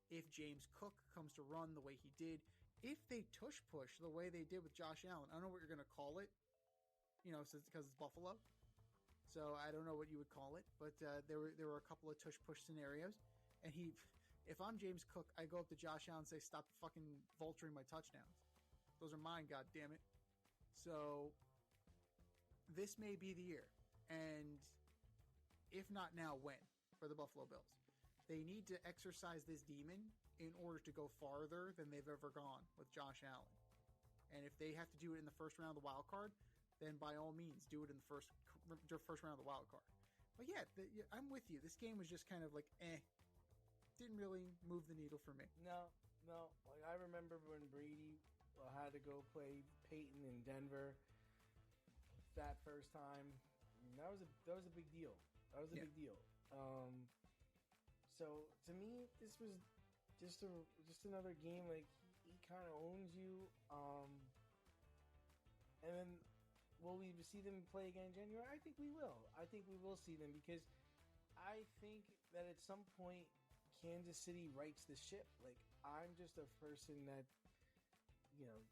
Speaker 2: if James Cook comes to run the way he did, if they tush push the way they did with Josh Allen, I don't know what you're going to call it, because it's Buffalo. So I don't know what you would call it, but there were a couple of tush push scenarios, and if I'm James Cook, I go up to Josh Allen and say, "Stop fucking vulturing my touchdowns. Those are mine, God damn it." So this may be the year, and if not now, when for the Buffalo Bills? They need to exercise this demon in order to go farther than they've ever gone with Josh Allen. And if they have to do it in the first round of the wild card, then by all means, do it in the first round of the wild card. But yeah, I'm with you. This game was just kind of like, didn't really move the needle for me.
Speaker 1: No. Like, I remember when Brady had to go play Peyton in Denver that first time. That was a big deal. That was a big deal. So to me, this was just another game. Like, he kind of owns you. And then will we see them play again in January? I think we will. I think we will see them, because I think that at some point Kansas City rights the ship. Like, I'm just a person that,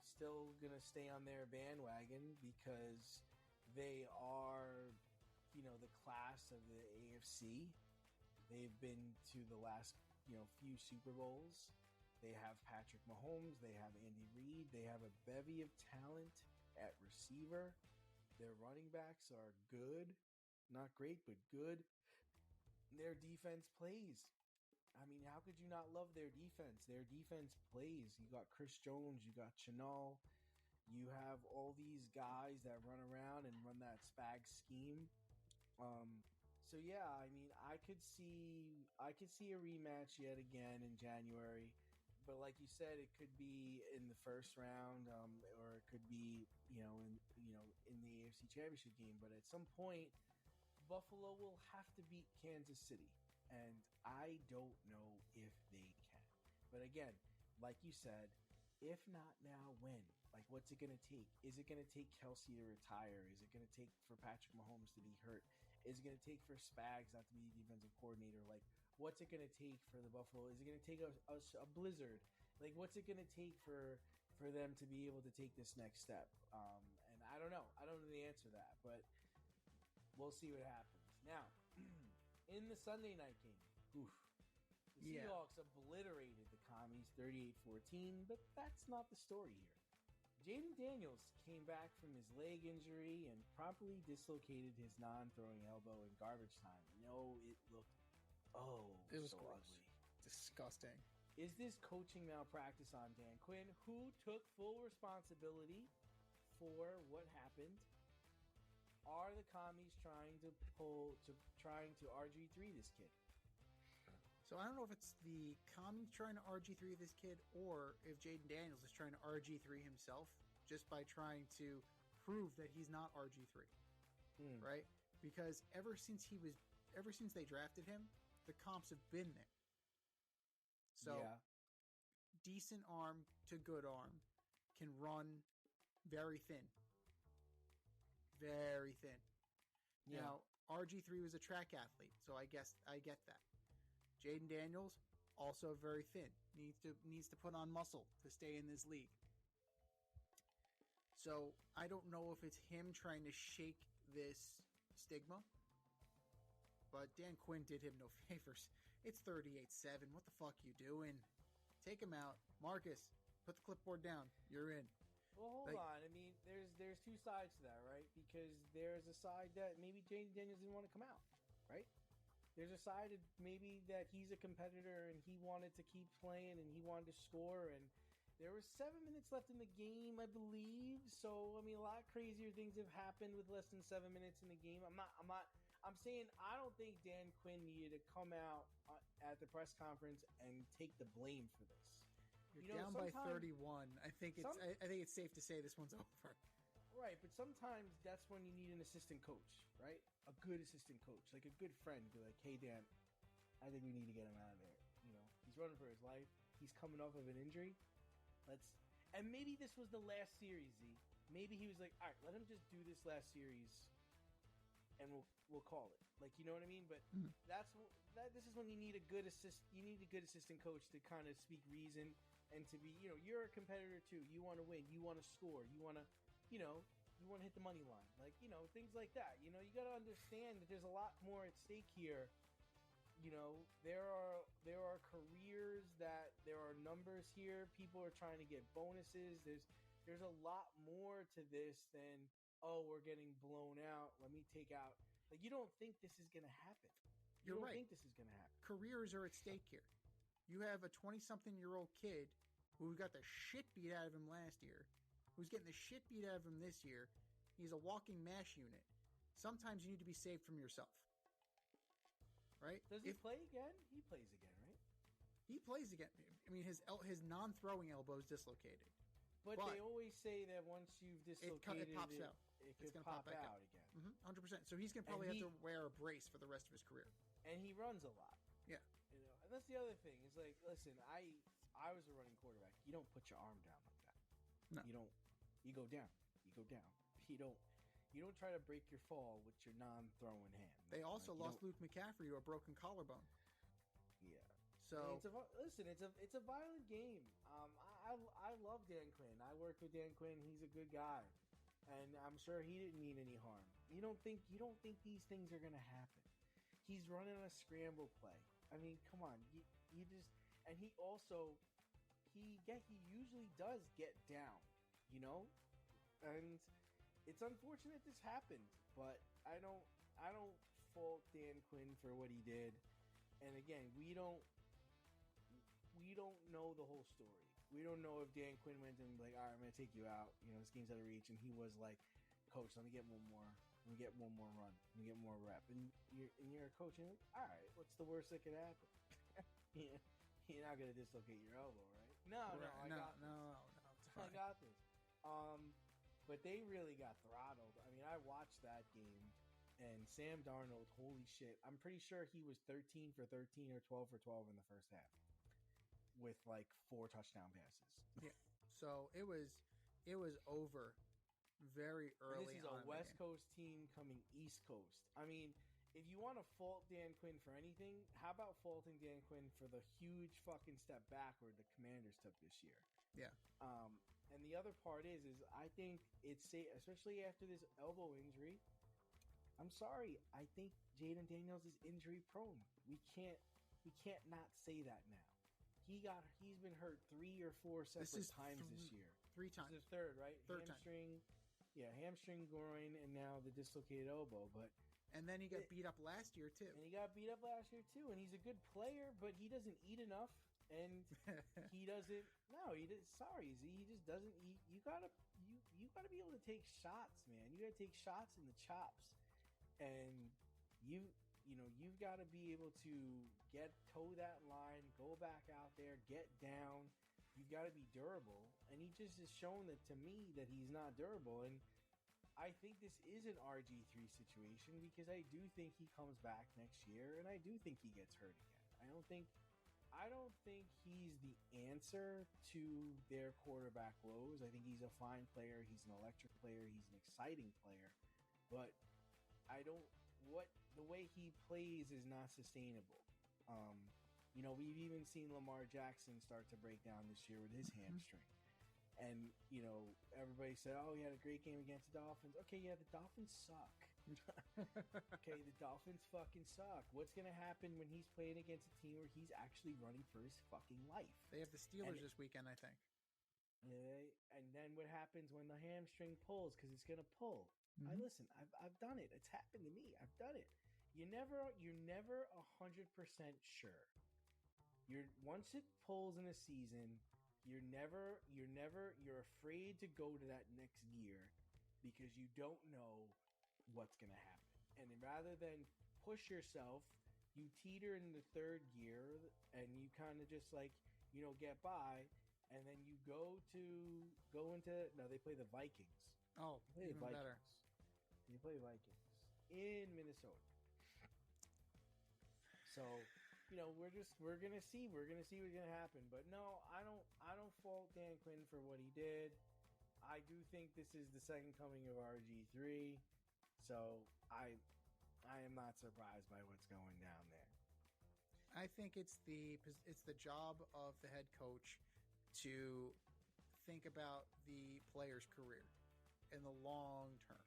Speaker 1: still gonna stay on their bandwagon because they are, the class of the AFC. They've been to the last, few Super Bowls. They have Patrick Mahomes. They have Andy Reid. They have a bevy of talent at receiver. Their running backs are good. Not great, but good. Their defense plays. I mean, how could you not love their defense? Their defense plays. You got Chris Jones. You got Chenal. You have all these guys that run around and run that spag scheme. So yeah, I mean, I could see a rematch yet again in January, but like you said, it could be in the first round, or it could be in the AFC Championship game. But at some point, Buffalo will have to beat Kansas City, and I don't know if they can. But again, like you said, if not now, when? Like, what's it going to take? Is it going to take Kelsey to retire? Is it going to take for Patrick Mahomes to be hurt? Is it going to take for Spags not to be the defensive coordinator? Like, what's it going to take for the Buffalo? Is it going to take a blizzard? Like, what's it going to take for them to be able to take this next step? And I don't know. I don't know the answer to that, but we'll see what happens. Now, in the Sunday night game, the Seahawks obliterated the Commies 38-14, but that's not the story here. Jaden Daniels came back from his leg injury and promptly dislocated his non-throwing elbow in garbage time. It looked
Speaker 2: it was
Speaker 1: so
Speaker 2: gross.
Speaker 1: ugly.
Speaker 2: Disgusting.
Speaker 1: Is this coaching malpractice on Dan Quinn, who took full responsibility for what happened? Are the Commies trying to RG3 this kid?
Speaker 2: So I don't know if it's the Commies trying to RG3 this kid, or if Jaden Daniels is trying to RG3 himself just by trying to prove that he's not RG3, right? Because ever since they drafted him, the comps have been there. So decent arm to good arm, can run very thin. Very thin. Yeah. Now, RG3 was a track athlete, so I guess I get that. Jaden Daniels, also very thin. Needs to put on muscle to stay in this league. So I don't know if it's him trying to shake this stigma, but Dan Quinn did him no favors. It's 38-7. What the fuck you doing? Take him out. Marcus, put the clipboard down. You're in.
Speaker 1: Well, hold on. I mean, there's two sides to that, right? Because there's a side that maybe Jaden Daniels didn't want to come out, right? There's a side of maybe that he's a competitor and he wanted to keep playing and he wanted to score, and there was 7 minutes left in the game, I believe. So, I mean, a lot crazier things have happened with less than 7 minutes in the game. I'm saying I don't think Dan Quinn needed to come out at the press conference and take the blame for this.
Speaker 2: You're down by 31. I think it's safe to say this one's over.
Speaker 1: Right, but sometimes that's when you need an assistant coach, right? A good assistant coach, like a good friend. Be like, hey, Dan, I think we need to get him out of there. He's running for his life. He's coming off of an injury. And maybe this was the last series, Z. Maybe he was like, all right, let him just do this last series, and we'll call it. You know what I mean? But this is when you need a good assistant coach to kind of speak reason and to be, you're a competitor too. You want to win. You want to score. You want to, you want to hit the money line. Things like that. You got to understand that there's a lot more at stake here. There are careers there are numbers here. People are trying to get bonuses. There's a lot more to this than, we're getting blown out. Let me take out. You don't think this is going to happen.
Speaker 2: You're right.
Speaker 1: Think this is going to happen.
Speaker 2: Careers are at stake here. You have a 20-something-year-old kid who got the shit beat out of him last year, who's getting the shit beat out of him this year. He's a walking mash unit. Sometimes you need to be saved from yourself. Right?
Speaker 1: Does he play again? He plays again, right?
Speaker 2: He plays again. I mean, his non-throwing elbow is dislocated.
Speaker 1: But they always say that once you've dislocated
Speaker 2: it pops out.
Speaker 1: It could pop back out again.
Speaker 2: 100%. So he's going to probably have to wear a brace for the rest of his career.
Speaker 1: And he runs a lot.
Speaker 2: Yeah.
Speaker 1: And that's the other thing. It's listen, I was a running quarterback. You don't put your arm down like that.
Speaker 2: No.
Speaker 1: You don't. You go down. You go down. You don't try to break your fall with your non-throwing hand.
Speaker 2: They also lost Luke McCaffrey to a broken collarbone.
Speaker 1: Yeah.
Speaker 2: So
Speaker 1: it's a violent game. I love Dan Quinn. I worked with Dan Quinn. He's a good guy, and I'm sure he didn't mean any harm. You don't think these things are gonna happen? He's running a scramble play. I mean, come on. You just, and he usually does get down, and it's unfortunate this happened, but I don't fault Dan Quinn for what he did. And again, we don't know the whole story. We don't know if Dan Quinn went and all right, I'm going to take you out. This game's out of reach, and he was like, Coach, let me get one more. Let me get one more run. Let me get more rep. And you're a coach, and you're like, all right, what's the worst that could happen? You're not going to dislocate your elbow, right? No, I got this. I got this. But they really got throttled. I mean, I watched that game, and Sam Darnold, holy shit. I'm pretty sure he was 13 for 13 or 12 for 12 in the first half with 4 touchdown passes.
Speaker 2: Yeah. So it was over very early.
Speaker 1: And this is a West Coast team coming East Coast. I mean, if you want to fault Dan Quinn for anything, how about faulting Dan Quinn for the huge fucking step backward the Commanders took this year?
Speaker 2: Yeah.
Speaker 1: And the other part is I think it's safe, especially after this elbow injury. I'm sorry. I think Jaden Daniels is injury prone. We can't not say that now. He's been hurt 3 or 4 separate times this year.
Speaker 2: 3 times.
Speaker 1: This is the third, right?
Speaker 2: Third
Speaker 1: hamstring, time. Yeah, hamstring, groin, and now the dislocated elbow.
Speaker 2: And then he got beat up last year too.
Speaker 1: And he's a good player, but he doesn't eat enough. And he doesn't. No, he does. Sorry, Z. He just doesn't eat. You gotta be able to take shots, man. You gotta take shots in the chops, and you've got to be able to toe that line, go back out there, get down. You've got to be durable, and he just has shown that to me that he's not durable. And I think this is an RG3 situation because I do think he comes back next year, and I do think he gets hurt again. I don't think he's the answer to their quarterback woes. I think he's a fine player. He's an electric player. He's an exciting player. But the way he plays is not sustainable. We've even seen Lamar Jackson start to break down this year with his hamstring. And, everybody said, oh, he had a great game against the Dolphins. Okay, yeah, the Dolphins suck. Okay, the Dolphins fucking suck. What's going to happen when he's playing against a team where he's actually running for his fucking life?
Speaker 2: They have the Steelers this weekend, I think.
Speaker 1: Yeah, and then what happens when the hamstring pulls? Because it's going to pull.
Speaker 2: Mm-hmm.
Speaker 1: Listen, I've done it. It's happened to me. I've done it. You're never 100% sure. Once it pulls in a season, you're afraid to go to that next gear because you don't know what's going to happen. And rather than push yourself, you teeter in the third gear and you kind of just get by, and then you they play the Vikings.
Speaker 2: Oh, even better.
Speaker 1: You play Vikings in Minnesota. So we're gonna see what's gonna happen. But no, I don't fault Dan Quinn for what he did. I do think this is the second coming of RG3, so I am not surprised by what's going down there.
Speaker 2: I think it's the job of the head coach to think about the player's career in the long term.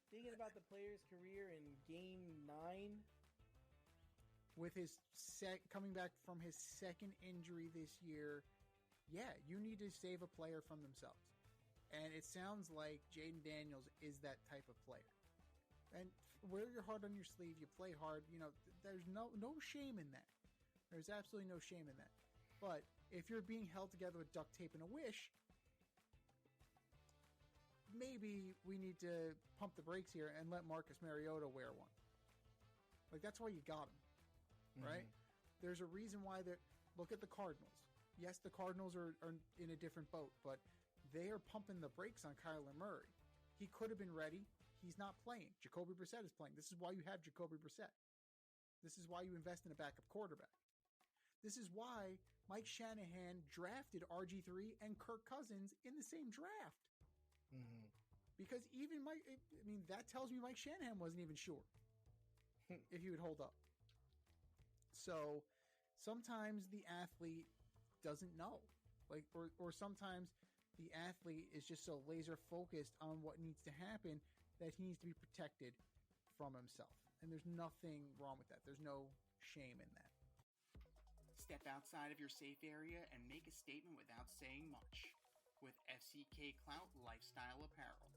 Speaker 1: Thinking about the player's career in Game 9,
Speaker 2: with his coming back from his second injury this year, yeah, you need to save a player from themselves. And it sounds like Jaden Daniels is that type of player. And wear your heart on your sleeve. You play hard. There's no shame in that. There's absolutely no shame in that. But if you're being held together with duct tape and a wish, maybe we need to pump the brakes here and let Marcus Mariota wear one. Like, that's why you got him, right? Mm-hmm. There's a reason why look at the Cardinals. Yes, the Cardinals are in a different boat, but they are pumping the brakes on Kyler Murray. He could have been ready. He's not playing. Jacoby Brissett is playing. This is why you have Jacoby Brissett. This is why you invest in a backup quarterback. This is why Mike Shanahan drafted RG3 and Kirk Cousins in the same draft.
Speaker 1: Mm-hmm.
Speaker 2: Because even that tells me Mike Shanahan wasn't even sure if he would hold up. So sometimes the athlete doesn't know. Or sometimes the athlete is just so laser focused on what needs to happen that he needs to be protected from himself. And there's nothing wrong with that. There's no shame in that.
Speaker 5: Step outside of your safe area and make a statement without saying much with FCK Clout Lifestyle Apparel.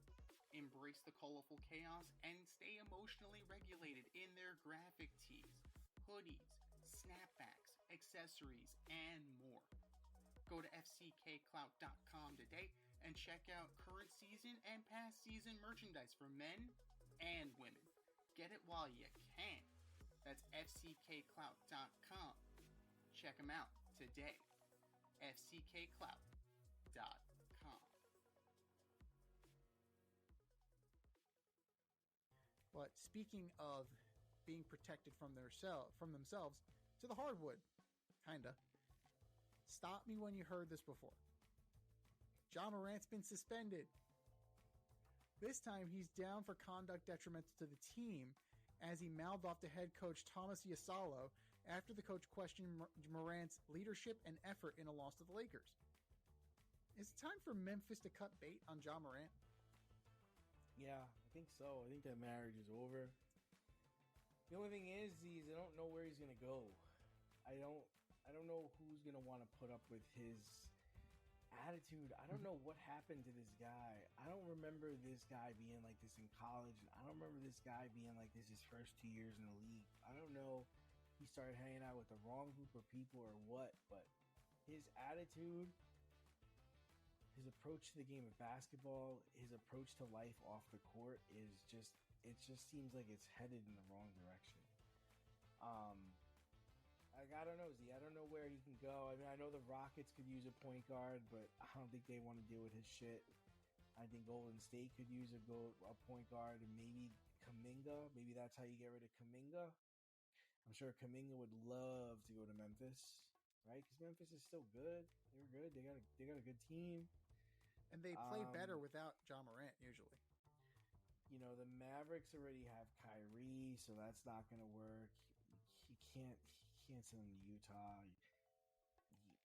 Speaker 5: Embrace the colorful chaos and stay emotionally regulated in their graphic tees, hoodies, snapbacks, accessories, and more. Go to fckclout.com today and check out current season and past season merchandise for men and women. Get it while you can. That's fckclout.com. Check them out today. fckclout.com.
Speaker 2: But speaking of being protected from themselves, to the hardwood, kinda. Stop me when you heard this before. Ja Morant's been suspended. This time he's down for conduct detrimental to the team as he mouthed off to head coach Thomas Yasalo after the coach questioned Morant's leadership and effort in a loss to the Lakers. Is it time for Memphis to cut bait on Ja Morant?
Speaker 1: Yeah, I think so. I think that marriage is over. The only thing is I don't know where he's gonna go. I don't know who's gonna want to put up with his attitude. I don't know what happened to this guy. I don't remember this guy being like this in college. I don't remember this guy being like this his first 2 years in the league. I don't know. He started hanging out with the wrong group of people or what, but his attitude, his approach to the game of basketball, his approach to life off the court is just, it just seems like it's headed in the wrong direction. I don't know, Z. I don't know where he can go. I mean, I know the Rockets could use a point guard, but I don't think they want to deal with his shit. I think Golden State could use a point guard, and maybe Kuminga. Maybe that's how you get rid of Kuminga. I'm sure Kuminga would love to go to Memphis, right? Because Memphis is still good. They're good. They got a good team,
Speaker 2: and they play better without Ja Morant usually.
Speaker 1: The Mavericks already have Kyrie, so that's not going to work. He can't send him to Utah.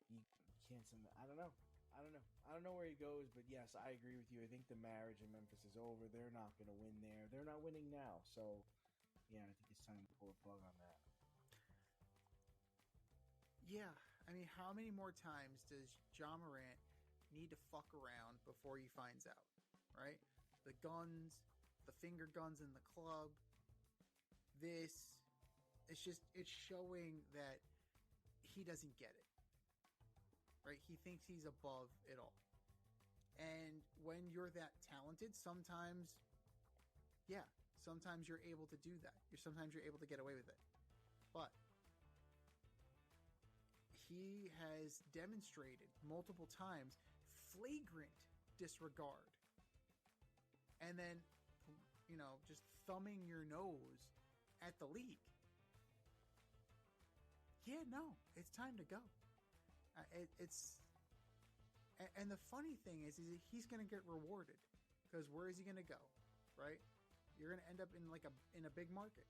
Speaker 1: You can't send him. I don't know. I don't know where he goes, but yes, I agree with you. I think the marriage in Memphis is over. They're not going to win there. They're not winning now. So, yeah, I think it's time to pull a plug on that.
Speaker 2: Yeah, I mean, how many more times does Ja Morant need to fuck around before he finds out, right? The guns, the finger guns in the club, it's showing that he doesn't get it, right? He thinks he's above it all. And when you're that talented, sometimes you're able to do that. Sometimes you're able to get away with it. But he has demonstrated multiple times flagrant disregard. And then, just thumbing your nose at the league. Yeah, yeah, no, it's time to go. And the funny thing is he's going to get rewarded, because where is he going to go, right? You're going to end up in a big market,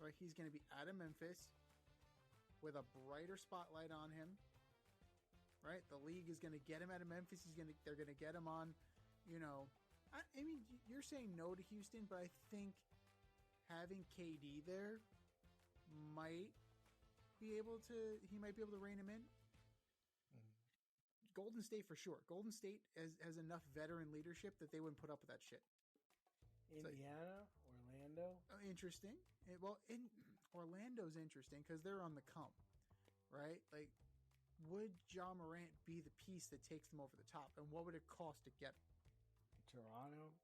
Speaker 2: right? He's going to be out of Memphis with a brighter spotlight on him, right? The league is going to get him out of Memphis. They're going to get him on, I mean, you're saying no to Houston, but I think having KD there might be able to rein him in. Golden State for sure. Golden State has enough veteran leadership that they wouldn't put up with that shit.
Speaker 1: Indiana, Orlando.
Speaker 2: Interesting. Orlando's interesting because they're on the come, right? Like, would Ja Morant be the piece that takes them over the top, and what would it cost to get him?
Speaker 1: Toronto,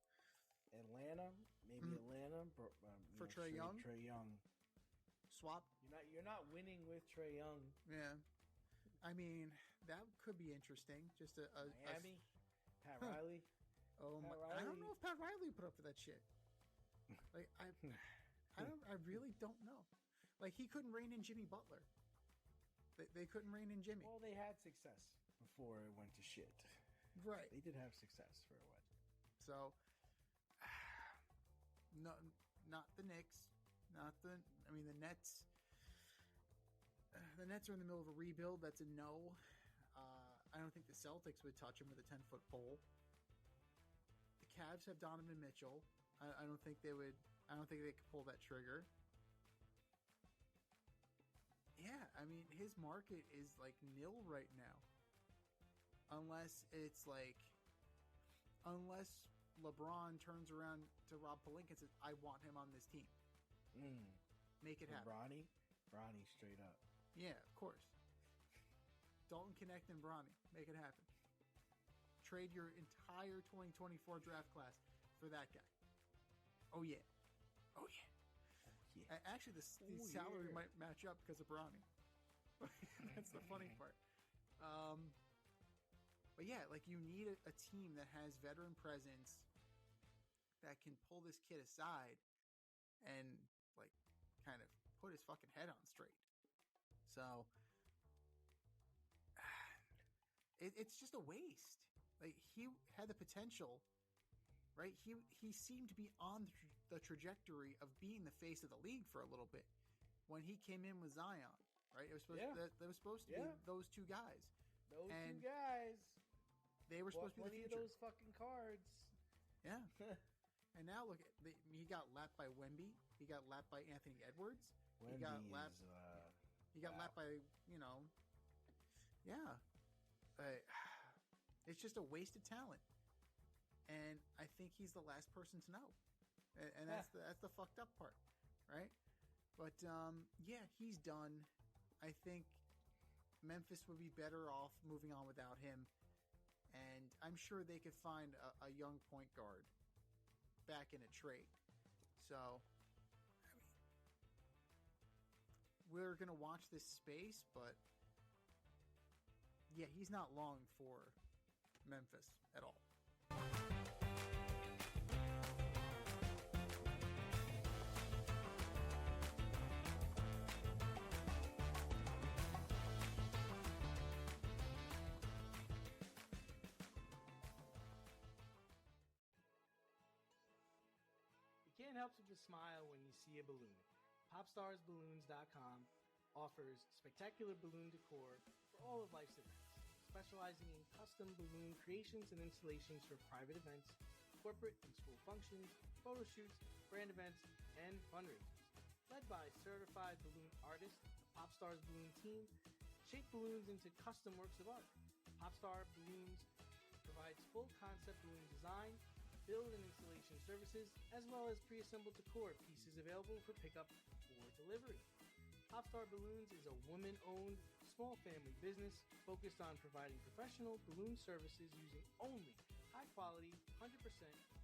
Speaker 1: Atlanta, maybe Atlanta
Speaker 2: for Trae Young.
Speaker 1: Trae Young
Speaker 2: swap.
Speaker 1: You're not winning with Trae Young.
Speaker 2: Yeah, I mean that could be interesting. Just a
Speaker 1: Miami, Pat Riley.
Speaker 2: Oh my! I don't know if Pat Riley put up for that shit. Like I really don't know. Like he couldn't rein in Jimmy Butler. They couldn't rein in Jimmy.
Speaker 1: Well, they had success before it went to shit.
Speaker 2: Right.
Speaker 1: They did have success for a while.
Speaker 2: So, no, not the Knicks. The Nets. The Nets are in the middle of a rebuild. That's a no. I don't think the Celtics would touch him with a 10-foot pole. The Cavs have Donovan Mitchell. I don't think they would. I don't think they could pull that trigger. Yeah, I mean, his market is like nil right now. Unless LeBron turns around to Rob Pelinka and says, I want him on this team. Make it happen.
Speaker 1: Bronny straight up.
Speaker 2: Yeah, of course. Dalton Connect and Bronny. Make it happen. Trade your entire 2024 draft class for that guy. Oh, yeah. Actually, the salary might match up because of Bronny. That's the funny part. But yeah, like you need a team that has veteran presence that can pull this kid aside and like kind of put his fucking head on straight. So it's just a waste. Like he had the potential, right? He seemed to be on the trajectory of being the face of the league for a little bit when he came in with Zion, right? It was supposed to be those two guys.
Speaker 1: Two guys.
Speaker 2: They were supposed to be the future.
Speaker 1: Of those fucking cards.
Speaker 2: Yeah. And now look, he got lapped by Wemby. He got lapped by Anthony Edwards. He got lapped by, yeah. It's just a waste of talent. And I think he's the last person to know. And that's the fucked up part, right? But yeah, he's done. I think Memphis would be better off moving on without him. And I'm sure they could find a young point guard back in a trade. So, I mean, we're going to watch this space, but yeah, he's not long for Memphis at all.
Speaker 1: Can't help but smile when you see a balloon. PopstarsBalloons.com offers spectacular balloon decor for all of life's events, specializing in custom balloon creations and installations for private events, corporate and school functions, photo shoots, brand events, and fundraisers. Led by certified balloon artists, the Popstars Balloon team shape balloons into custom works of art. Popstar Balloons provides full concept balloon design, build and installation services, as well as pre-assembled decor pieces available for pickup or delivery. Popstar Balloons is a woman-owned, small family business focused on providing professional balloon services using only high-quality, 100%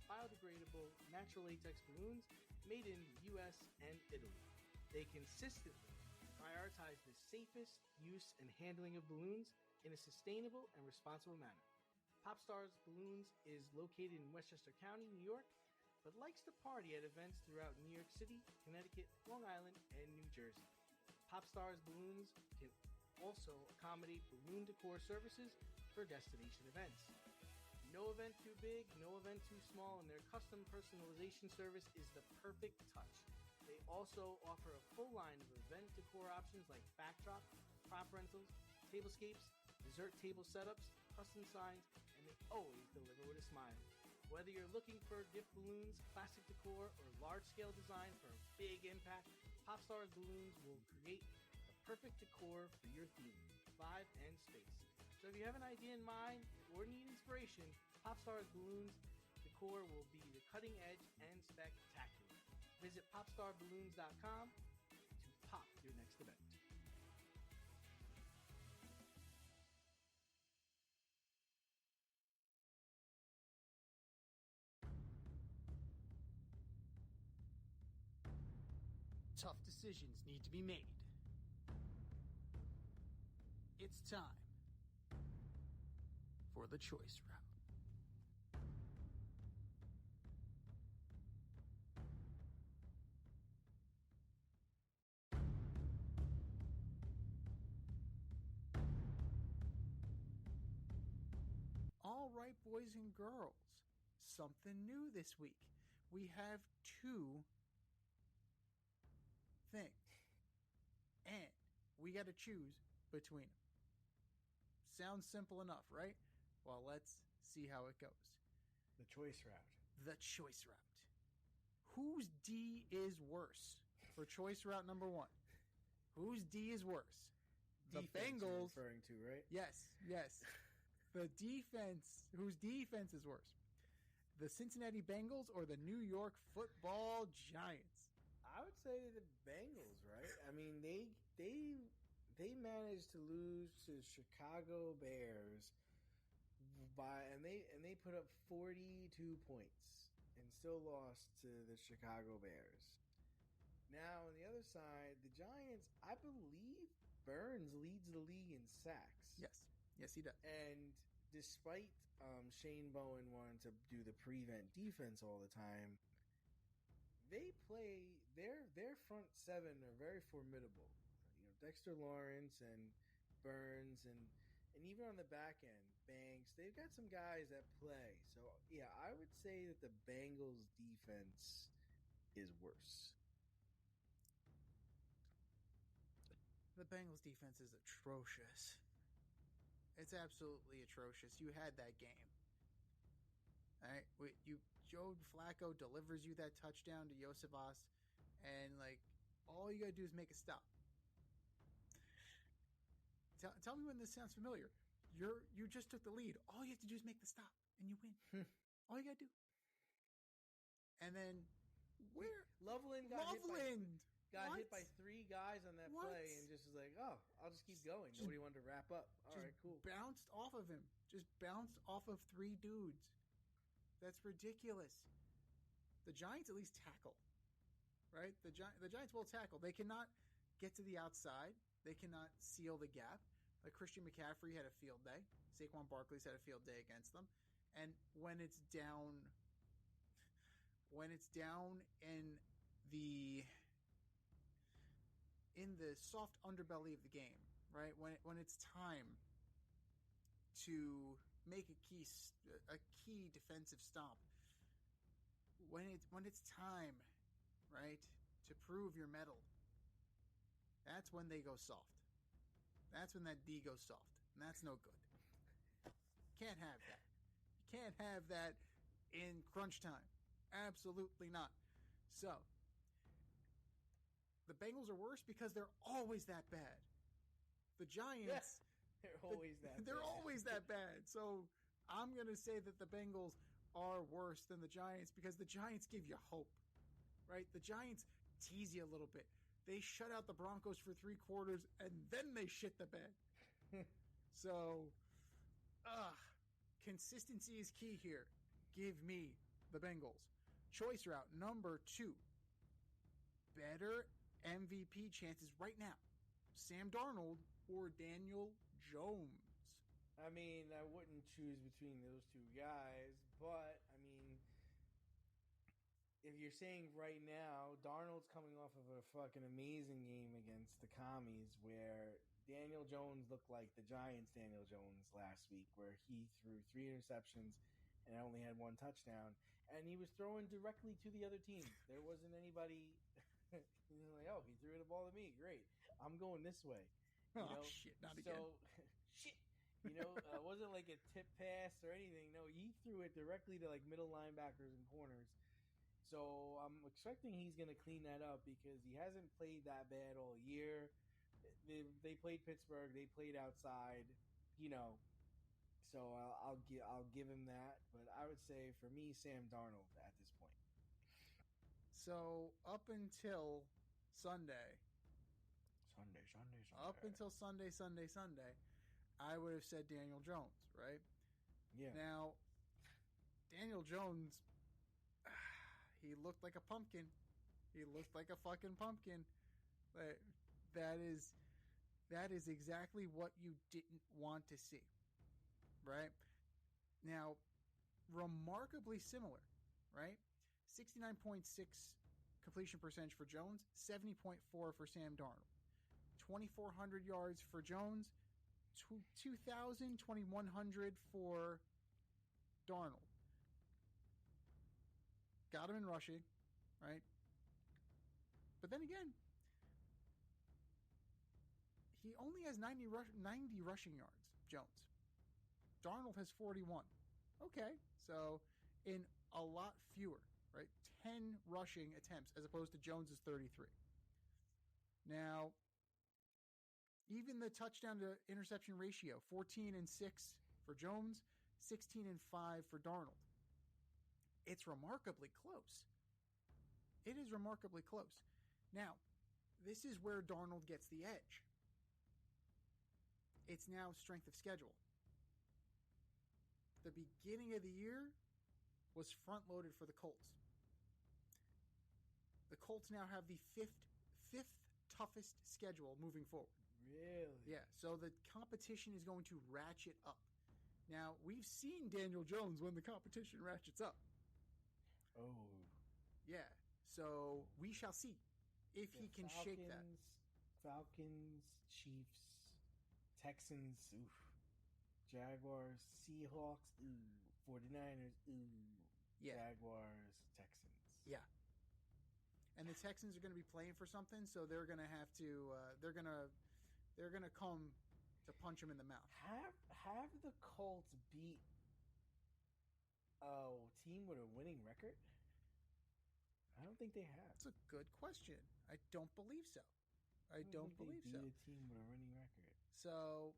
Speaker 1: biodegradable natural latex balloons made in the U.S. and Italy. They consistently prioritize the safest use and handling of balloons in a sustainable and responsible manner. Popstars Balloons is located in Westchester County, New York, but likes to party at events throughout New York City, Connecticut, Long Island, and New Jersey. Popstars Balloons can also accommodate balloon decor services for destination events. No event too big, no event too small, and their custom personalization service is the perfect touch. They also offer a full line of event decor options like backdrop, prop rentals, tablescapes, dessert table setups, custom signs, and they always deliver with a smile. Whether you're looking for gift balloons, classic decor, or large-scale design for a big impact, Popstars Balloons will create the perfect decor for your theme, vibe, and space. So if you have an idea in mind or need inspiration, Popstars Balloons decor will be the cutting edge and spectacular. Visit popstarballoons.com to pop your next event.
Speaker 2: Tough decisions need to be made. It's time for the choice route. All right, boys and girls, something new this week. We have two things, and we got to choose between them. Sounds simple enough, right? Well, let's see how it goes.
Speaker 1: The choice route.
Speaker 2: The choice route. Whose D is worse for choice route number one? Whose D is worse? The
Speaker 1: Defense you're
Speaker 2: Bengals.
Speaker 1: referring to, right?
Speaker 2: Yes. The defense. Whose defense is worse? The Cincinnati Bengals or the New York Football Giants?
Speaker 1: I would say the Bengals, right? I mean, they managed to lose to the Chicago Bears and they put up 42 points and still lost to the Chicago Bears. Now on the other side, the Giants, I believe Burns leads the league in sacks.
Speaker 2: Yes, he does.
Speaker 1: And despite Shane Bowen wanting to do the prevent defense all the time, they play their front seven are very formidable. You know, Dexter Lawrence and Burns and even on the back end, Banks, they've got some guys that play. So yeah, I would say that the Bengals defense is worse.
Speaker 2: The Bengals defense is atrocious. It's absolutely atrocious. You had that game. All right, Joe Flacco delivers you that touchdown to Joseph, and like all you gotta do is make a stop. Tell me when this sounds familiar. You just took the lead. All you have to do is make the stop, and you win. All you gotta do. And then where
Speaker 1: Loveland got hit by three guys on that play, and just was like, "Oh, I'll just keep going." Nobody wanted to wrap up. All right, cool.
Speaker 2: Bounced off of him. Just bounced off of three dudes. That's ridiculous. The Giants at least tackle, right? The Giants will tackle. They cannot get to the outside. They cannot seal the gap. Like Christian McCaffrey had a field day. Saquon Barkley's had a field day against them. And when it's down in the soft underbelly of the game, right? When it's time to make a key defensive stop, when it's time, right, to prove your mettle, that's when they go soft. That's when that D goes soft, and that's no good. Can't have that. You can't have that in crunch time. Absolutely not. So, the Bengals are worse because they're always that bad. The Giants,
Speaker 1: they're always that bad.
Speaker 2: They're always that bad. So, I'm going to say that the Bengals are worse than the Giants because the Giants give you hope, right? The Giants tease you a little bit. They shut out the Broncos for 3 quarters, and then they shit the bed. So, consistency is key here. Give me the Bengals. Choice route number 2. Better MVP chances right now. Sam Darnold or Daniel Jones?
Speaker 1: I mean, I wouldn't choose between those two guys, but, I mean, if you're saying right now, Darnold's coming off of a fucking amazing game against the Commies where Daniel Jones looked like the Giants' Daniel Jones last week, where he threw 3 interceptions and only had 1 touchdown, and he was throwing directly to the other team. There wasn't anybody like, oh, he threw the ball to me. Great. I'm going this way. You know?
Speaker 2: Shit, not again.
Speaker 1: Shit. It wasn't like a tip pass or anything. No, he threw it directly to like middle linebackers and corners. So I'm expecting he's going to clean that up because he hasn't played that bad all year. They played Pittsburgh. They played outside. So I'll give him that. But I would say for me, Sam Darnold at this point.
Speaker 2: So up until Sunday. Up until Sunday, I would have said Daniel Jones, right?
Speaker 1: Yeah.
Speaker 2: Now, Daniel Jones, he looked like a pumpkin. He looked like a fucking pumpkin. But that is exactly what you didn't want to see, right? Now, remarkably similar, right? 69.6 completion percentage for Jones, 70.4 for Sam Darnold. 2,400 yards for Jones, 2,000, 2,100 for Darnold. Got him in rushing, right? But then again, he only has 90 rushing yards, Jones. Darnold has 41. Okay, so in a lot fewer, right? 10 rushing attempts as opposed to Jones's 33. Now, even the touchdown to interception ratio, 14-6 for Jones, 16-5 for Darnold. It's remarkably close. It is remarkably close. Now, this is where Darnold gets the edge. It's now strength of schedule. The beginning of the year was front-loaded for the Colts. The Colts now have the fifth toughest schedule moving forward.
Speaker 1: Really?
Speaker 2: Yeah, so the competition is going to ratchet up. Now, we've seen Daniel Jones when the competition ratchets up.
Speaker 1: Oh.
Speaker 2: Yeah, so we shall see if he can shake that.
Speaker 1: Falcons, Chiefs, Texans, oof. Jaguars, Seahawks, ooh. 49ers, ooh.
Speaker 2: Yeah.
Speaker 1: Jaguars, Texans.
Speaker 2: Yeah. And the Texans are going to be playing for something, so they're going to have to. They're going to come to punch him in the mouth.
Speaker 1: Have the Colts beat a team with a winning record? I don't think they have.
Speaker 2: That's a good question. I don't believe so. I don't believe so.
Speaker 1: They beat a team with a winning record.
Speaker 2: So,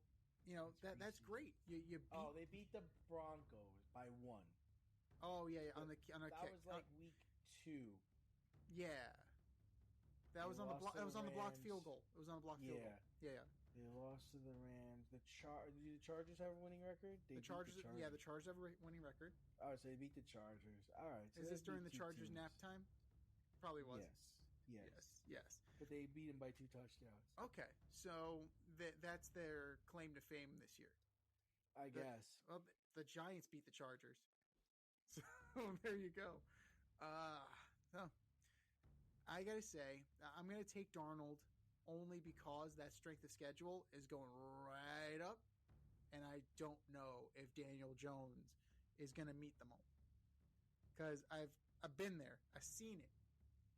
Speaker 2: that's great. You beat.
Speaker 1: Oh, they beat the Broncos by 1.
Speaker 2: Oh yeah, on a
Speaker 1: that
Speaker 2: kick.
Speaker 1: was like week 2.
Speaker 2: Yeah. That was on the block. That was on the blocked field goal. It was on a blocked field goal. Yeah.
Speaker 1: They lost to the Rams. Do the Chargers have a winning record?
Speaker 2: The Chargers have a winning record.
Speaker 1: Oh, so they beat the Chargers. All right. So
Speaker 2: is this during the Chargers nap time? Probably was.
Speaker 1: Yes. But they beat him by 2 touchdowns.
Speaker 2: Okay, so that's their claim to fame this year.
Speaker 1: I guess.
Speaker 2: Well, the Giants beat the Chargers. So there you go. So I got to say, I'm going to take Darnold only because that strength of schedule is going right up, and I don't know if Daniel Jones is going to meet them all. Because I've been there. I've seen it.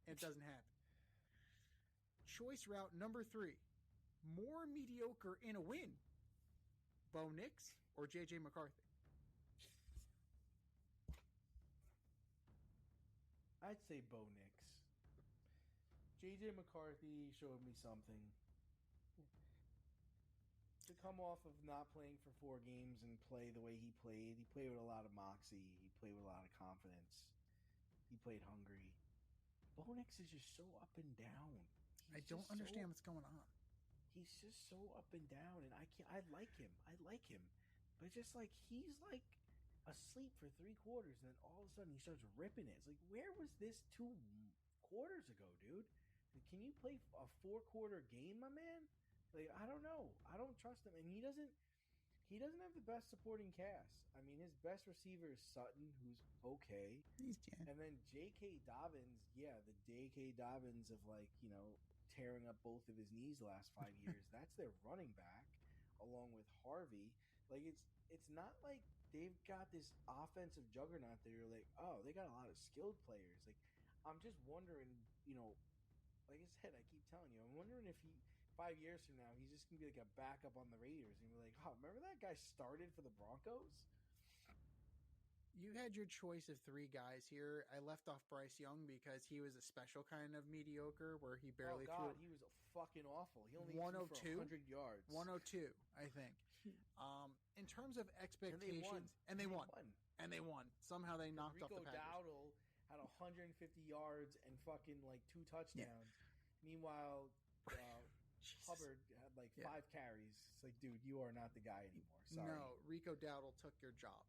Speaker 2: And it doesn't happen. Choice route number 3. More mediocre in a win. Bo Nix or J.J. McCarthy?
Speaker 1: I'd say Bo Nix. J.J. McCarthy showed me something. To come off of not playing for 4 games and play the way he played with a lot of moxie. He played with a lot of confidence. He played hungry. Bo Nix is just so up and down.
Speaker 2: I don't understand what's going on.
Speaker 1: He's just so up and down, and I like him. But just like he's like asleep for 3 quarters, and then all of a sudden he starts ripping it. It's like, where was this 2 quarters ago, dude? Can you play a 4-quarter game, my man? Like, I don't know. I don't trust him, and he doesn't have the best supporting cast. I mean, his best receiver is Sutton, who's okay.
Speaker 2: He's Jan.
Speaker 1: And then J.K. Dobbins, the J.K. Dobbins of tearing up both of his knees the last 5 years. That's their running back, along with Harvey. Like it's not like they've got this offensive juggernaut that you're like, oh, they got a lot of skilled players. Like I'm just wondering, like I said, I keep telling you, I'm wondering if 5 years from now, he's just gonna be like a backup on the Raiders, and be like, oh, remember that guy started for the Broncos?
Speaker 2: You had your choice of 3 guys here. I left off Bryce Young because he was a special kind of mediocre where he barely threw.
Speaker 1: He was fucking awful. He only
Speaker 2: 102?
Speaker 1: threw for 100 yards.
Speaker 2: 102, I think. In terms of expectations, and they won. Somehow they knocked off the Packers.
Speaker 1: Rico Dowdle had 150 yards and fucking 2 touchdowns. Meanwhile, Hubbard had 5 carries. It's like, dude, you are not the guy anymore. Sorry.
Speaker 2: No, Rico Dowdle took your job.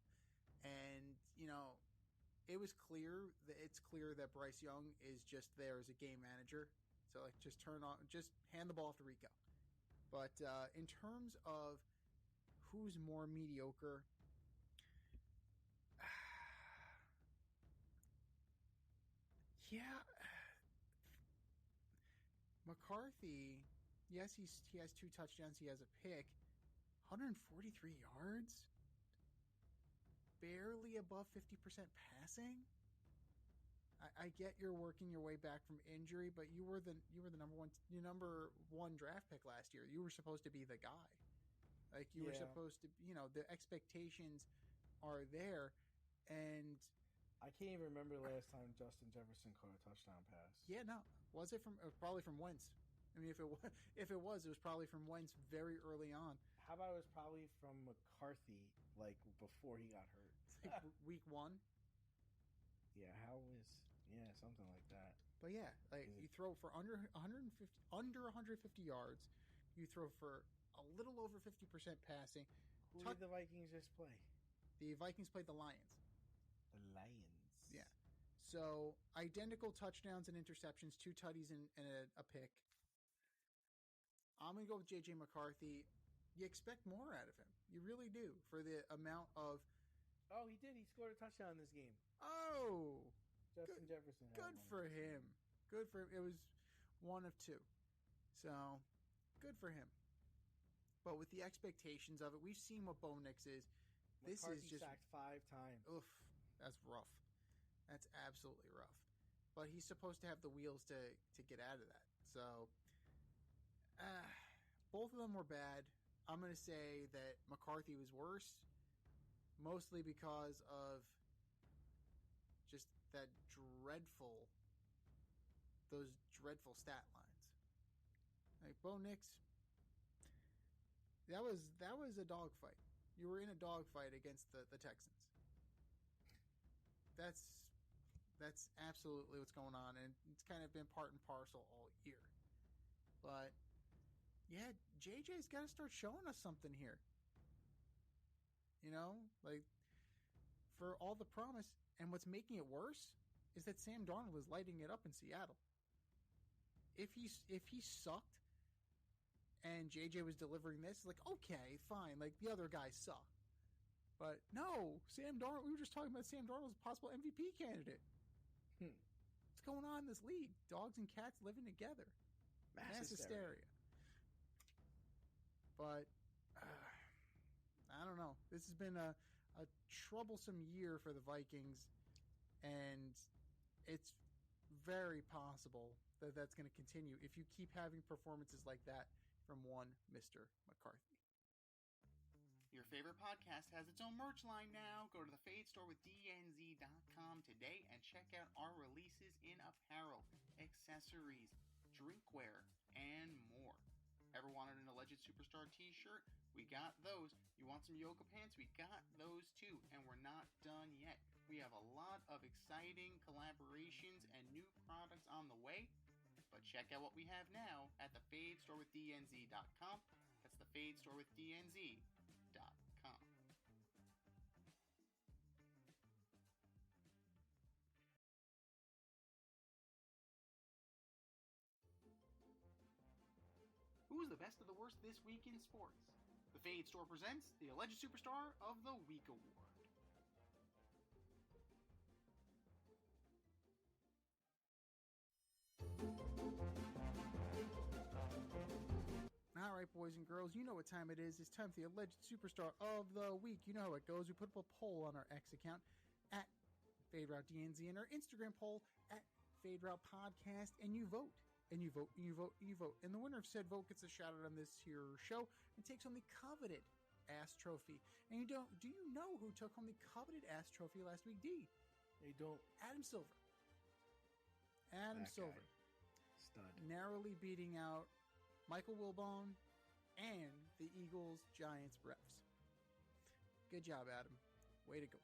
Speaker 2: And, it was clear that Bryce Young is just there as a game manager. So, just hand the ball off to Rico. But in terms of who's more mediocre, McCarthy, yes, he has 2 touchdowns. He has a pick. 143 yards? Barely above 50% passing. I get you're working your way back from injury, but you were the number one draft pick last year. You were supposed to be the guy. You were supposed to, the expectations are there, and
Speaker 1: I can't even remember the last time Justin Jefferson caught a touchdown pass.
Speaker 2: Yeah, no, was it probably from Wentz? I mean, if it was probably from Wentz very early on.
Speaker 1: How about it was probably from McCarthy, before he got hurt?
Speaker 2: Week 1?
Speaker 1: Yeah, something like that.
Speaker 2: But yeah, you throw for under 150 yards, you throw for a little over 50% passing.
Speaker 1: Who did the Vikings just play?
Speaker 2: The Vikings played the Lions.
Speaker 1: The Lions.
Speaker 2: Yeah. So identical touchdowns and interceptions, 2 tutties and a pick. I'm gonna go with J.J. McCarthy. You expect more out of him. You really do for the amount of.
Speaker 1: Oh, he did. He scored a touchdown in this game.
Speaker 2: Oh,
Speaker 1: Justin Jefferson.
Speaker 2: Good for him. Good for him. It was 1 of 2. So, good for him. But with the expectations of it, we've seen what Bo Nix is. This
Speaker 1: McCarthy
Speaker 2: is just
Speaker 1: sacked 5 times.
Speaker 2: Oof, that's rough. That's absolutely rough. But he's supposed to have the wheels to get out of that. So, both of them were bad. I'm going to say that McCarthy was worse, mostly because of just those dreadful stat lines. Bo Nix, that was a dogfight. You were in a dogfight against the Texans. That's absolutely what's going on, and it's kind of been part and parcel all year. But yeah, JJ's got to start showing us something here. For all the promise, and what's making it worse is that Sam Darnold is lighting it up in Seattle. If he sucked and JJ was delivering this, okay, fine, the other guys suck. But no, Sam Darnold, we were just talking about Sam Darnold as a possible MVP candidate. What's going on in this league? Dogs and cats living together. Mass hysteria. But I don't know. This has been a troublesome year for the Vikings, and it's very possible that that's going to continue if you keep having performances like that from one Mr. McCarthy.
Speaker 5: Your favorite podcast has its own merch line now. Go to the Fade Store with DNZ.com today and check out our releases in apparel, accessories, drinkware, and more. Ever wanted an Alleged Superstar t-shirt? We got those. You want some yoga pants? We got those too. And we're not done yet. We have a lot of exciting collaborations and new products on the way. But check out what we have now at the Fade Store with DNZ.com. That's the Fade Store with DNZ.com. Who's the best of the worst this week in sports? The Fade Store presents the Alleged Superstar of the Week Award.
Speaker 2: All right, boys and girls, you know what time it is. It's time for the Alleged Superstar of the Week. You know how it goes. We put up a poll on our X account at FadeRouteDNZ and our Instagram poll at FadeRoutePodcast, and you vote. And you vote, and you vote, and you vote. And the winner of said vote gets a shout out on this here show and takes home the coveted ass trophy. And do you know who took home the coveted ass trophy last week, D?
Speaker 1: They don't.
Speaker 2: Adam Silver. Adam
Speaker 1: That
Speaker 2: Silver.
Speaker 1: guy. Stud.
Speaker 2: Narrowly beating out Michael Wilbon and the Eagles-Giants refs. Good job, Adam. Way to go.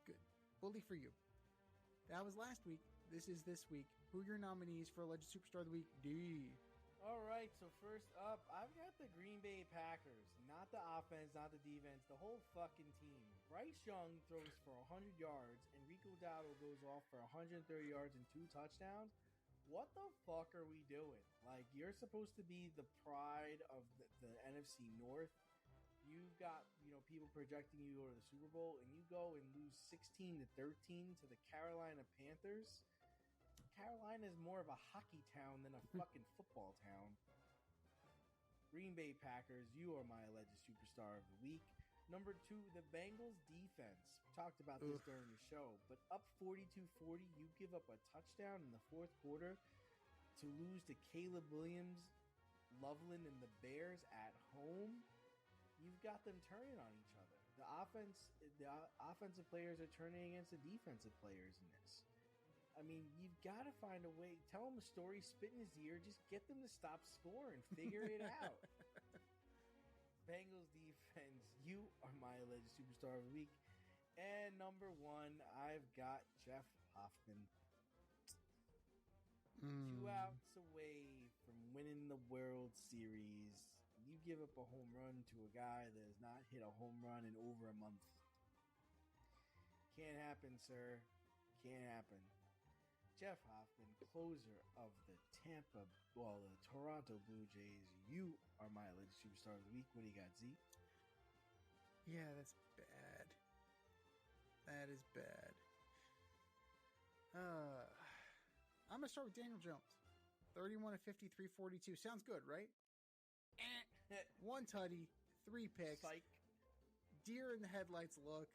Speaker 2: Good. Bully for you. That was last week. This is this week. Who are your nominees for Alleged Superstar of the Week? D.
Speaker 1: All right, so first up, I've got the Green Bay Packers. Not the offense, not the defense, the whole fucking team. Bryce Young throws for 100 yards, and Rico Dowdle goes off for 130 yards and 2 touchdowns. What the fuck are we doing? Like, you're supposed to be the pride of the NFC North. You've got, people projecting you to go to the Super Bowl, and you go and lose 16-13 to the Carolina Panthers. Carolina is more of a hockey town than a fucking football town. Green Bay Packers, you are my alleged superstar of the week. Number 2, the Bengals defense. We talked about this during the show, but up 42-40, you give up a touchdown in the fourth quarter to lose to Caleb Williams, Loveland, and the Bears at home. You've got them turning on each other. The offensive players are turning against the defensive players in this. I mean, you've got to find a way. Tell them a story, spit in his ear. Just get them to stop scoring. Figure it out. Bengals defense, you are my alleged superstar of the week. And number 1, I've got Jeff Hoffman. 2 outs away from winning the World Series. You give up a home run to a guy that has not hit a home run in over a month. Can't happen, sir. Can't happen. Jeff Hoffman, closer of the Toronto Blue Jays. You are my alleged superstar of the week. What do you got, Z?
Speaker 2: Yeah, that's bad. That is bad. I'm going to start with Daniel Jones. 31 of 50, 342. Sounds good, right? 1 tutty, 3 picks.
Speaker 1: Psych.
Speaker 2: Deer in the headlights look.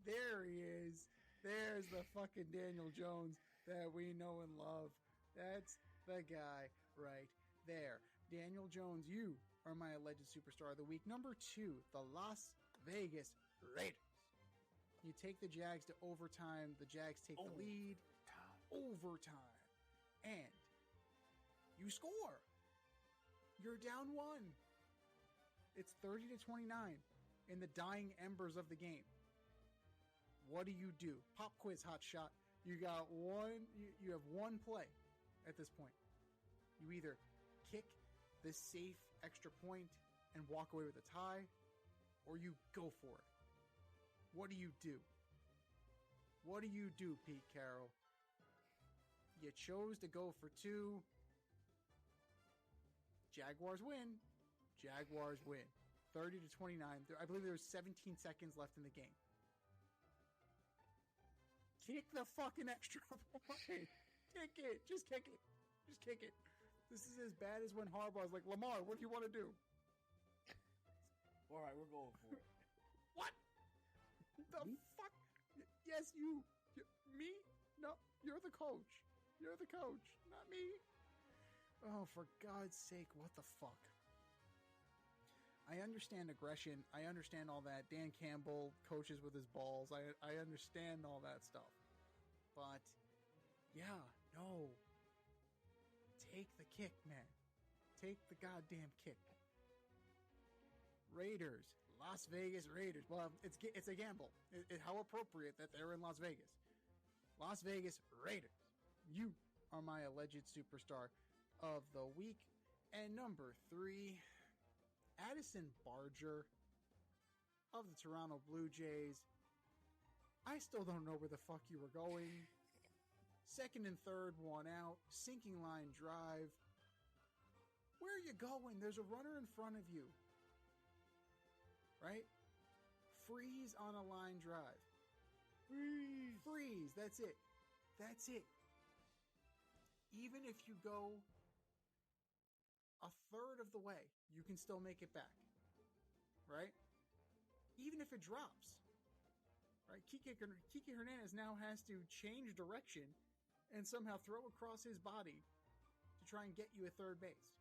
Speaker 2: There he is. There's the fucking Daniel Jones that we know and love. That's the guy right there. Daniel Jones, you are my alleged superstar of the week. Number 2, the Las Vegas Raiders. You take the Jags to overtime. The Jags take the lead. Overtime. And you score. You're down 1. It's 30-29 in the dying embers of the game. What do? Pop quiz, hot shot. You got one. You have one play at this point. You either kick this safe extra point and walk away with a tie, or you go for it. What do you do? What do you do, Pete Carroll? You chose to go for 2. Jaguars win. Jaguars win. 30-29. I believe there was 17 seconds left in the game. Kick the fucking extra point. Kick it. Just kick it. Just kick it. This is as bad as when Harbaugh's like, Lamar, what do you want to do?
Speaker 1: All right, we're going for it.
Speaker 2: What? The fuck? Yes, you. Me? No, you're the coach. You're the coach, not me. Oh, for God's sake, what the fuck? I understand aggression. I understand all that. Dan Campbell coaches with his balls. I understand all that stuff. But, yeah, no. Take the kick, man. Take the goddamn kick. Raiders. Las Vegas Raiders. Well, it's a gamble. How appropriate that they're in Las Vegas. Las Vegas Raiders. You are my alleged superstar of the week. And number 3, Addison Barger of the Toronto Blue Jays. I still don't know where the fuck you were going. 2nd and 3rd, 1 out. Sinking line drive. Where are you going? There's a runner in front of you. right? Freeze on a line drive. Freeze. That's it. That's it. Even if you go a third of the way, you can still make it back, right? Even if it drops, right? Kike Hernandez now has to change direction and somehow throw across his body to try and get you at third base.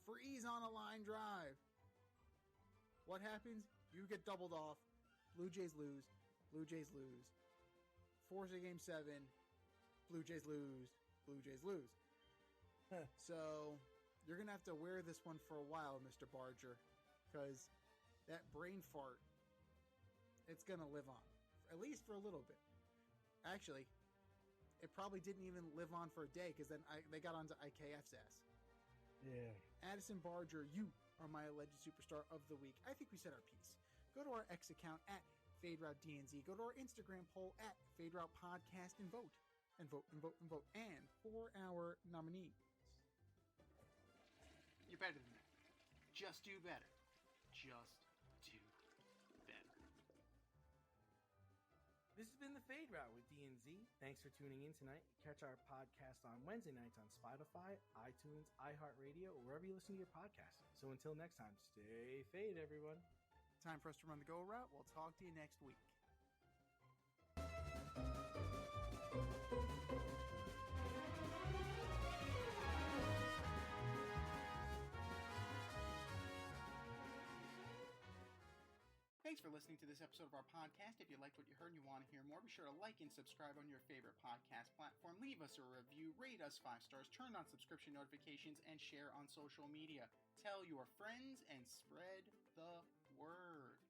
Speaker 2: Freeze on a line drive. What happens? You get doubled off. Blue Jays lose. Blue Jays lose. Force a game 7. Blue Jays lose. Blue Jays lose. So you're going to have to wear this one for a while, Mr. Barger, because that brain fart, it's going to live on, at least for a little bit. Actually, it probably didn't even live on for a day, because then they got onto IKF's ass.
Speaker 1: Yeah.
Speaker 2: Addison Barger, you are my alleged superstar of the week. I think we said our piece. Go to our X account at FadeRouteDNZ. Go to our Instagram poll at FadeRoutePodcast and vote. And vote, and vote, and vote. And for our nominees.
Speaker 5: You're better than that. Just do better. Just do better.
Speaker 1: This has been the Fade Route with DNZ. Thanks for tuning in tonight. Catch our podcast on Wednesday nights on Spotify, iTunes, iHeartRadio, or wherever you listen to your podcast. So until next time, stay fade, everyone.
Speaker 2: Time for us to run the go route. We'll talk to you next week.
Speaker 5: Thanks for listening to this episode of our podcast. If you liked what you heard and you want to hear more, be sure to like and subscribe on your favorite podcast platform. Leave us a review, rate us 5 stars, turn on subscription notifications, and share on social media. Tell your friends and spread the word.